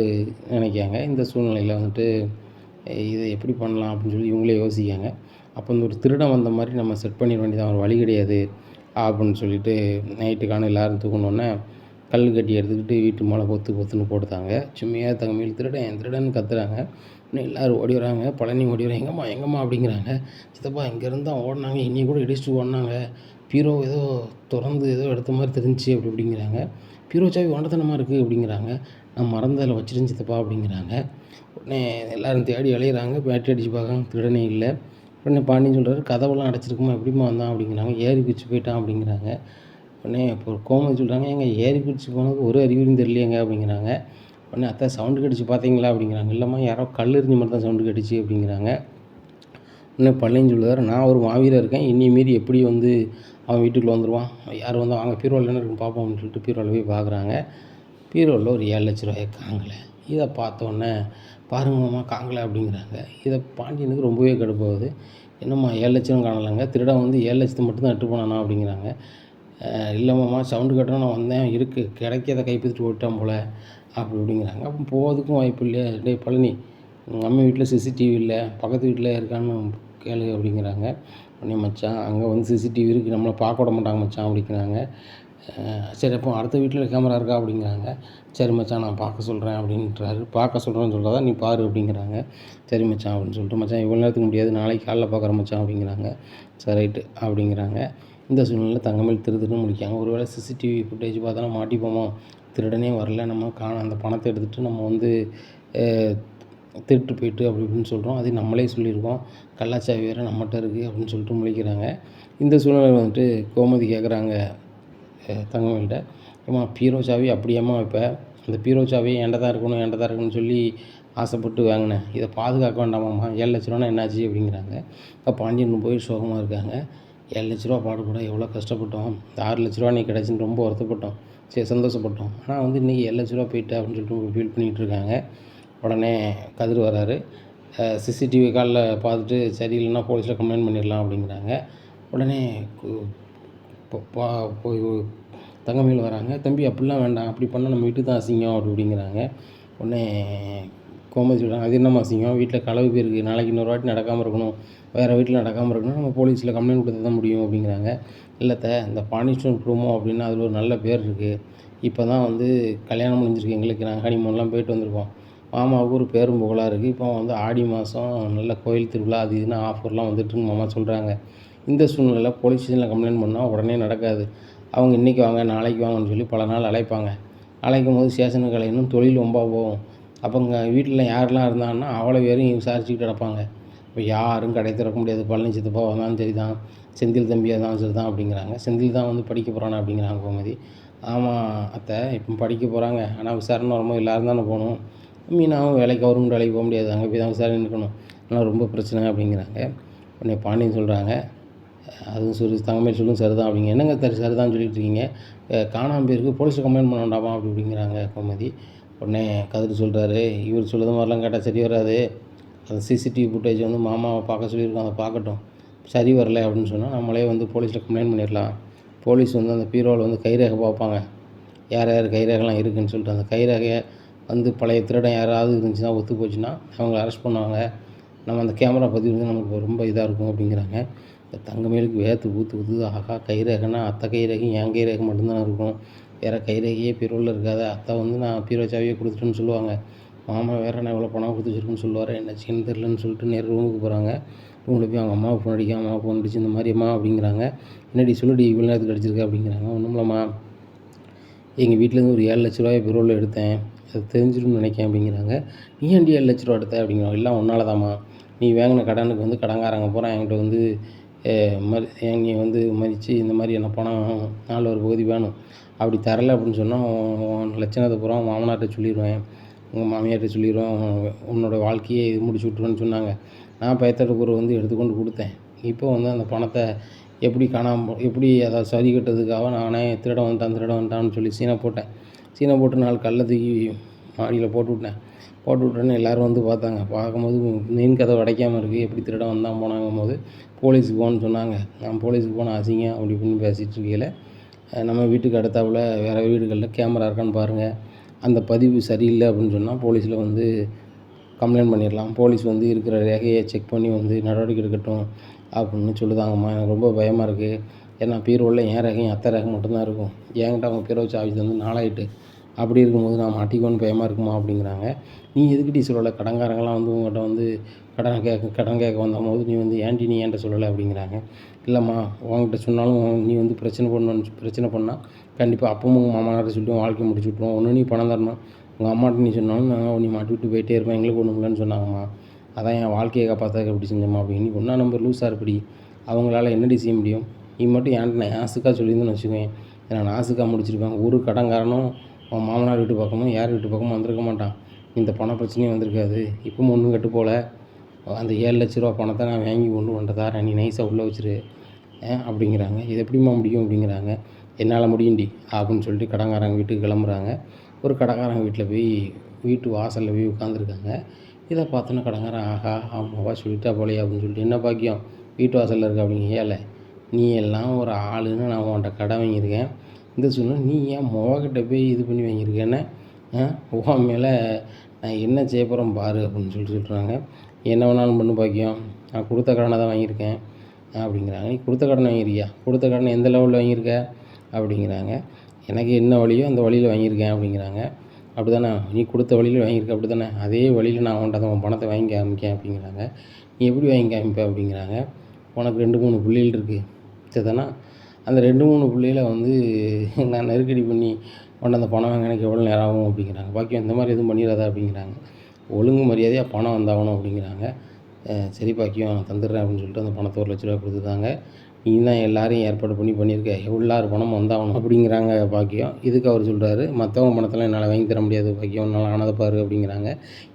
நினைக்காங்க. இந்த சூழ்நிலையில் வந்துட்டு இதை எப்படி பண்ணலாம் அப்படின்னு சொல்லி இவங்களே யோசிக்காங்க. அப்போ இந்த ஒரு திருடன் வந்த மாதிரி நம்ம செட் பண்ணிட வேண்டியதான், ஒரு வழி கிடையாது அப்படின்னு சொல்லிட்டு நைட்டுக்கான எல்லோரும் தூங்கினோன்னே கல் கட்டி எடுத்துக்கிட்டு வீட்டு மேலே பொத்துன்னு போட்டுத்தாங்க. சும்மையாக தங்கமயில் திருடன் கத்துறாங்க. இன்னும் எல்லோரும் ஓடி வராங்க. பழனி ஓடி வராங்க. எங்கம்மா அப்படிங்கிறாங்க. சித்தப்பா இங்கேருந்து தான் ஓடினாங்க, இன்னி கூட இடிச்சுட்டு ஓடினாங்க, பீரோ ஏதோ திறந்து ஏதோ எடுத்த மாதிரி தெரிஞ்சிச்சு அப்படிங்கிறாங்க. பீரோ சாவி ஒண்டத்தனமாக இருக்குது அப்படிங்கிறாங்க. நான் மறந்ததில் வச்சிருந்துச்சு சித்தப்பா அப்படிங்கிறாங்க. உடனே எல்லோரும் தேடி அலையிறாங்க, பேட்டரி அடித்து பார்க்குறாங்க, திருடனே இல்லை. உடனே பாண்டியன் சொல்கிறாரு, கதவெல்லாம் அடைச்சிருக்குமா, எப்படிமா வந்தான் அப்படிங்கிறாங்க. ஏறி குதிச்சு போயிட்டான் அப்படிங்கிறாங்க. உடனே இப்போ கோமதி சொல்கிறாங்க, ஏங்க ஏறி குதிச்சு போனதுக்கு ஒரு அறிகுறியும் தெரியலையேங்க அப்படிங்கிறாங்க. உடனே அத்தை சவுண்டு கடிச்சு பார்த்தீங்களா அப்படிங்கிறாங்க. இல்லைம்மா யாரோ கல் எறிஞ்ச மாதிரி தான் சவுண்டு கடிச்சு அப்படிங்கிறாங்க. உடனே பழனின்னு சொல்லுவார், நான் ஒரு மாவீரர் இருக்கேன், இன்னி மீறி எப்படி வந்து அவன் வீட்டுக்குள்ளே வந்துடுவான், யார் வந்து அவங்க பீரோவில் என்ன இருக்குன்னு பார்ப்போம் அப்படின்னு சொல்லிட்டு பீரோவில் போய் பார்க்குறாங்க. பீரோவில் ஒரு 7 லட்ச ரூபாயை காங்கலை. இதை பார்த்தோன்னே பாருங்கம்மா காங்கலை அப்படிங்கிறாங்க. இதை பாண்டியனுக்கு ரொம்பவே கடுப்பாகுது. என்னம்மா 7 லட்சம் காணலைங்க, திருடன் வந்து 7 லட்சத்தை மட்டும்தான் எட்டு போனானா அப்படிங்கிறாங்க. இல்லைம்மாம்மா சவுண்டு கேட்டோன்னா நான் வந்தேன், இருக்குது கிடைக்கிறத கைப்பற்றிட்டு ஓட்டான் போல் அப்படிங்கிறாங்க. அப்போ போகிறதுக்கும் வாய்ப்பு இல்லையா. டேய் பழனி, நம்ம வீட்டில் சிசிடிவி இல்லை, பக்கத்து வீட்டில் இருக்கான்னு கேளு அப்படிங்கிறாங்க. உடனே மச்சான் அங்கே வந்து சிசிடிவி இருக்குது, நம்மளை பார்க்க விட மாட்டாங்க மச்சான் அப்படிங்கிறாங்க. சரி அப்போ அடுத்த வீட்டில் கேமரா இருக்கா அப்படிங்கிறாங்க. சரி மச்சான் நான் பார்க்க சொல்கிறேன் அப்படின்றாரு. பார்க்க சொல்கிறேன்னு சொல்கிறதா நீ பாரு அப்படிங்கிறாங்க. சரி மச்சான் அப்படின்னு சொல்லிட்டு, மச்சான் இவ்வளோ நேரத்துக்கு முடியாது, நாளைக்கு காலைல பார்க்குறேன் மச்சான் அப்படிங்கிறாங்க. சரி ரைட்டு அப்படிங்கிறாங்க. இந்த சூழ்நிலையில் தங்கமயில் திருதுன்னு முடிக்காங்க. ஒரு வேளை சிசிடிவி ஃபுட்டேஜ் பார்த்தோன்னா மாட்டிப்போமோ, திருடனே வரல, நம்ம அந்த பணத்தை எடுத்துகிட்டு நம்ம வந்து திருட்டு போயிட்டு அப்படி இப்படின்னு சொல்கிறோம், அது நம்மளே சொல்லியிருக்கோம், கள்ளச்சாவி வேறு நம்மகிட்ட இருக்குது அப்படின்னு சொல்லிட்டு முழிக்கிறாங்க. இந்த சூழ்நிலை வந்துட்டு கோமதி கேட்குறாங்க தங்கமயில்கிட்ட, ஏம்மா பீரோ சாவி அப்படியேம்மா வைப்பேன், அந்த பீரோ சாவி என்கிட்ட தான் இருக்குன்னு சொல்லி ஆசைப்பட்டு வாங்கினேன், இதை பாதுகாக்க வேண்டாமாம்மா, 7 லட்ச ரூபானா என்னாச்சு அப்படிங்கிறாங்க. இப்போ பாண்டியன் போய் சோகமாக இருக்காங்க. 7 லட்ச ரூபா பாடுபட எவ்வளோ கஷ்டப்பட்டோம், இந்த 6 லட்ச ரூபா இன்றைக்கி கிடச்சின்னு ரொம்ப வருத்தப்பட்டோம், சரி சந்தோஷப்பட்டோம், ஆனால் வந்து இன்றைக்கி 7 லட்ச ரூபா போயிட்டு அப்படின்னு சொல்லிட்டு ஃபீல் பண்ணிகிட்டு இருக்காங்க. உடனே கதிர் வராரு. சிசிடிவி காலில் பார்த்துட்டு சரியில்லைன்னா போலீஸில் கம்ப்ளைண்ட் பண்ணிடலாம் அப்படிங்கிறாங்க. உடனே போய் தங்கமயில் வராங்க. தம்பி அப்படிலாம் வேண்டாம், அப்படி பண்ணால் நம்ம வீட்டுக்கு தான் அசிங்கம் அப்படிங்கிறாங்க. உடனே கோமதி சொல்கிறாங்க, அது என்னம்மா அசிங்கம், வீட்டில் களவு போயிருக்கு, நாளைக்கு இன்னொரு வாட்டி நடக்காமல் இருக்கணும், வேறு வீட்டில் நடக்காமல் இருக்கணும், நம்ம போலீஸில் கம்ப்ளைண்ட் கொடுத்து தான் முடியும் அப்படிங்கிறாங்க. இல்லைத்த, இந்த பாண்டிச்சேரி குடும்பம் அப்படின்னா அதில் ஒரு நல்ல பேர் இருக்குது. இப்போ தான் வந்து கல்யாணம் முடிஞ்சிருக்கு எங்களுக்கு, நாங்கள் ஹனிமூன்லாம் போயிட்டு வந்திருக்கோம். மாமாவுக்கு ஒரு பேரும் புகழாக இருக்குது. இப்போ வந்து ஆடி மாதம் நல்ல கோயில் திருவிழா அது இதுன்னு ஆஃபர்லாம் வந்துட்டுருக்கு மாமா சொல்கிறாங்க. இந்த சூழ்நிலையில் போலீஸ் ஸ்டேஷனில் கம்ப்ளைண்ட் பண்ணால் உடனே நடக்காது. அவங்க இன்றைக்கி வாங்க நாளைக்கு வாங்கன்னு சொல்லி பல நாள் அழைப்பாங்க. அழைக்கும் போது ஸ்டேஷனுக்கு அலையணும், தொழில் ரொம்ப போகும். அப்போ இங்கே வீட்டில் யாரெல்லாம் இருந்தாங்கன்னா அவ்வளோ பேரையும் விசாரிச்சுக்கிட்டு கிடப்பாங்க. இப்போ யாரும் கடை திறக்க முடியாது. பழனி சித்தப்பா வந்தாலும் சரி தான், செந்தில் தம்பியாக இருந்தாலும் சரி தான் அப்படிங்கிறாங்க. செந்தில் தான் வந்து படிக்க போகிறானா அப்படிங்கிறாங்க கோமதி. ஆமாம் அத்தை, இப்போ படிக்க போகிறாங்க, ஆனால் விசாரணை வரும்போது எல்லோரும் தானே போகணும். மீனாவும் வேலைக்கு கவர்மெண்ட் வேலைக்கு போக முடியாது, அங்கே போய் தான் விசாரணை இருக்கணும், ஆனால் ரொம்ப பிரச்சனை அப்படிங்கிறாங்க. உடனே பாண்டியன் சொல்கிறாங்க, அதுவும் சொல்லி தங்கமயில் சொல்லும் சரிதான் அப்படிங்க. என்னங்க சரிதான் சொல்லிட்டு இருக்கீங்க, காணாமல் போயிருக்கு, போலீஸில் கம்ப்ளைண்ட் பண்ண வேண்டாமா அப்படிங்கிறாங்க கோமதி. உடனே கதிர் சொல்கிறாரு, இவர் சொல்லுறது மாதிரிலாம் கேட்டால் சரி வராது, அந்த சிசிடிவி ஃபுட்டேஜ் வந்து மாமாவை பார்க்க சொல்லியிருக்கோம், அதை பார்க்கட்டும். சரி வரலை அப்படின்னு சொன்னால் நம்மளே வந்து போலீஸில் கம்ப்ளைண்ட் பண்ணிடலாம். போலீஸ் வந்து அந்த பீரோவில் வந்து கைரேகை பார்ப்பாங்க, யார் யார் கைரேகைலாம் இருக்குதுன்னு சொல்லிட்டு. அந்த கைரேகையை வந்து பழைய திருடன் யாராவது இருந்துச்சுன்னா ஒத்து போச்சுன்னா அவங்கள அரெஸ்ட் பண்ணுவாங்க. நம்ம அந்த கேமரா பதிவு வந்து நமக்கு ரொம்ப இதாக இருக்கும் அப்படிங்கிறாங்க. இந்த தங்கமயிலுக்கு வேர்த்து ஊற்றுது. ஆகா, கைரேகைன்னா அத்தை கைரேகை என் கைரேகை மட்டும்தான் இருக்கும், வேறு கைரேகையே பீரோவில் இருக்காது. அத்தை வந்து நான் பீரோ சாவியே கொடுத்துட்டேன்னு சொல்லுவாங்க, மாமா வேறு நான் இவ்வளோ பணம் கொடுத்து வச்சுருக்குன்னு சொல்லுவார். என்ன செய்யன்னு தெரிலன்னு சொல்லிட்டு நேரம் ரூமுக்கு போகிறாங்க. ரூமில் போய் அவங்க அம்மாவுக்கு ஃபோன் அடிக்க, அம்மாவுக்கு ஃபோன் அடிச்சு இந்த மாதிரிம்மா அப்படிங்கிறாங்க. என்னடி சொல்லுடி இவ்வளோ நேரத்துக்கு அடிச்சிருக்கா அப்படிங்கிறாங்க. ஒன்றும்லம்மா, எங்கள் வீட்டிலேருந்து ஒரு 7 லட்ச ரூபாய் பீரோவில் எடுத்தேன், அது தெரிஞ்சிடும்னு நினைக்கிறேன் அப்படிங்கிறாங்க. நீ ஏன்டி 7 லட்ச ரூபா எடுத்த அப்படிங்கிறாங்க. எல்லாம் உன்னால தாம்மா, நீ வாங்கின கடனுக்கு வந்து கடன்காரங்க பூரா என்கிட்ட வந்து என்னை வந்து மதித்து இந்த மாதிரி என்ன பணம் 4 பகுதி வேணும், அப்படி தரலை அப்படின்னு சொன்னால் உன் லட்சணத்தை பூரா மாமனார்கிட்ட சொல்லிடுவேன், உங்கள் மாமியார்கிட்ட சொல்லிடுவேன், உன்னோட வாழ்க்கையை இது முடிச்சு விட்ருவேன்னு சொன்னாங்க. நான் பயத்தோட வந்து எடுத்துக்கொண்டு கொடுத்தேன். இப்போ வந்து அந்த பணத்தை எப்படி அதை சரி கட்டுறதுக்காக நானே திருட வந்துட்டான்னு சொல்லி சீனை போட்டு 4 கல்லை தூக்கி மாடியில் போட்டு விட்டேன்னு எல்லோரும் வந்து பார்த்தாங்க. பார்க்கும்போது மெயின் கதை உடைக்காமல் இருக்குது, எப்படி திருட வந்தான் போனாங்கும்போது போலீஸுக்கு போகணுன்னு சொன்னாங்க. நான் போலீஸுக்கு போனால் அசிங்கம் அப்படி இப்படின்னு பேசிகிட்டு இருக்கையில், நம்ம வீட்டுக்கு அடுத்தாப்புல வேறு வீடுகளில் கேமரா இருக்கான்னு பாருங்கள், அந்த பதிவு சரியில்லை அப்படின்னு சொன்னால் போலீஸில் வந்து கம்ப்ளைண்ட் பண்ணிடலாம், போலீஸ் வந்து இருக்கிற ரேகையை செக் பண்ணி வந்து நடவடிக்கை எடுக்கட்டும் அப்படின்னு சொல்லுதாங்கம்மா. எனக்கு ரொம்ப பயமாக இருக்குது, ஏன்னா பீரோவில் என் ரேகையும் அத்தை ரேகை மட்டும்தான் இருக்கும், என்கிட்ட அவங்க பீரோ சாவி வந்து நாளாயிட்டு, அப்படி இருக்கும்போது நான் மாட்டிக்கோன்னு பயமாக இருக்குமா அப்படிங்கிறாங்க. நீ எதுக்கிட்டி சொல்லலை, கடன்காரங்களாம் வந்து உங்கள்கிட்ட வந்து கடன் கேட்க வந்தபோது நீ வந்து நீ ஏன்ட்ட சொல்லலை அப்படிங்கிறாங்க. இல்லைம்மா, உங்ககிட்ட சொன்னாலும் நீ வந்து பிரச்சனை பண்ணால் கண்டிப்பாக அப்பவும் உங்கள் மாமனார்ட்ட சொல்லிட்டு வாழ்க்கை முடிச்சு விட்ருவோம், ஒன்று நீ பணம் தரணும், உங்கள் அம்மாட்ட நீ சொன்னாலும் நாங்கள் நீ மாட்டி விட்டு போயிட்டே இருப்பேன், எங்களுக்கு ஒன்றும் இல்லைன்னு சொன்னாங்கம்மா, அதான் என் வாழ்க்கையை காப்பாற்ற எப்படி செஞ்சம்மா அப்படின்னு. நீ ஒன்றா நம்பர் லூஸாக இருப்படி, அவங்களால என்னடி செய்ய முடியும், நீ மட்டும் என்கிட்ட நான் ஆசுக்காக சொல்லியிருந்தேன்னு வச்சுக்கோங்க, நான் ஆசுக்காக முடிச்சிருப்பேன். ஒரு கடன்காரனும் அவன் மாமனார் வீட்டு பக்கமும் யார் வீட்டு பக்கமும் வந்திருக்க மாட்டான், இந்த பண பிரச்சனையும் வந்திருக்காது. இப்பவும் ஒன்றும் கெட்டு போல், அந்த 7 லட்ச ரூபா பணத்தை நான் வாங்கி கொண்டு வந்துட்டதாரேன், நீ நைஸாக உள்ளே வச்சிரு அப்படிங்கிறாங்க. இது எப்படிம்மா முடியும் அப்படிங்கிறாங்க. என்னால் முடியும்டி அப்படின்னு சொல்லிட்டு கடன்காரங்க வீட்டுக்கு கிளம்புறாங்க. ஒரு கடன்காரங்க வீட்டில் போய் வீட்டு வாசலில் போய் உட்காந்துருக்காங்க. இதை பார்த்தோன்னா கடன்காரன், ஆஹா ஆமாவா சொல்லிட்டா போலையா அப்படின்னு சொல்லிட்டு, என்ன பாக்கியம் வீட்டு வாசலில் இருக்க அப்படிங்க. ஏழை நீ எல்லாம் ஒரு ஆளுன்னு நான் உன்கிட்ட கடன் வாங்கியிருக்கேன், இந்த சொன்னால் நீ ஏன் முகக்கிட்ட போய் இது பண்ணி வாங்கியிருக்கேன்னு உன் மேலே நான் என்ன செய்ய போகிறேன் பாரு அப்படின்னு சொல்கிறாங்க. என்ன வேணாலும் பண்ணு பாக்கியம், நான் கொடுத்த கடனை தான் வாங்கியிருக்கேன் அப்படிங்கிறாங்க. நீ கொடுத்த கடனை வாங்கியிருக்கியா, கொடுத்த கடனை எந்த லெவலில் வாங்கியிருக்க அப்படிங்கிறாங்க. எனக்கு என்ன வழியோ அந்த வழியில் வாங்கியிருக்கேன் அப்படிங்கிறாங்க. அப்படி தானே, நீ கொடுத்த வழியில் வாங்கியிருக்க அப்படி தானே, அதே வழியில் நான் உன்கிட்ட உன் பணத்தை வாங்கி காமிக்கேன் அப்படிங்கிறாங்க. நீ எப்படி வாங்கி காமிப்ப அப்படிங்கிறாங்க. உனக்கு 2-3 பிள்ளைகள் இருக்குது சரிதானா, அந்த 2-3 பிள்ளைகளை வந்து நான் நெருக்கடி பண்ணி உன்ட்ட அந்த பணம் வாங்க எனக்கு எவ்வளோ நேரம் ஆகும் அப்படிங்கிறாங்க. பாக்கியம் இந்த மாதிரி எதுவும் பண்ணிடாதா அப்படிங்கிறாங்க. ஒழுங்கு மரியாதையாக பணம் வந்தாகணும் அப்படிங்கிறாங்க. சரி பாக்கியம் தந்துடுறேன் அப்படின்னு சொல்லிட்டு அந்த பணத்தை 1 லட்ச ரூபா கொடுத்துட்டாங்க. நீ தான் எல்லாரையும் ஏற்பாடு பண்ணியிருக்க, எல்லாரும் பணம் வந்தாகணும் அப்படிங்கிறாங்க பாக்கியம். இதுக்கு அவர் சொல்கிறாரு, மற்றவங்க பணத்தெல்லாம் என்னால் வாங்கி தர முடியாது பாக்கியம், என்னால் ஆனதை பாரு அப்படிங்கிறாங்க.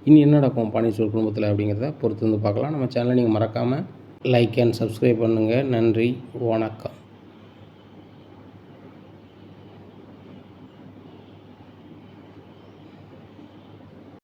இனி என்ன நடக்கும் பாண்டியன் குடும்பத்தில் அப்படிங்கிறத பொறுத்து வந்து பார்க்கலாம். நம்ம சேனலை நீங்கள் மறக்காமல் லைக் அண்ட் சப்ஸ்கிரைப் பண்ணுங்கள். நன்றி, வணக்கம்.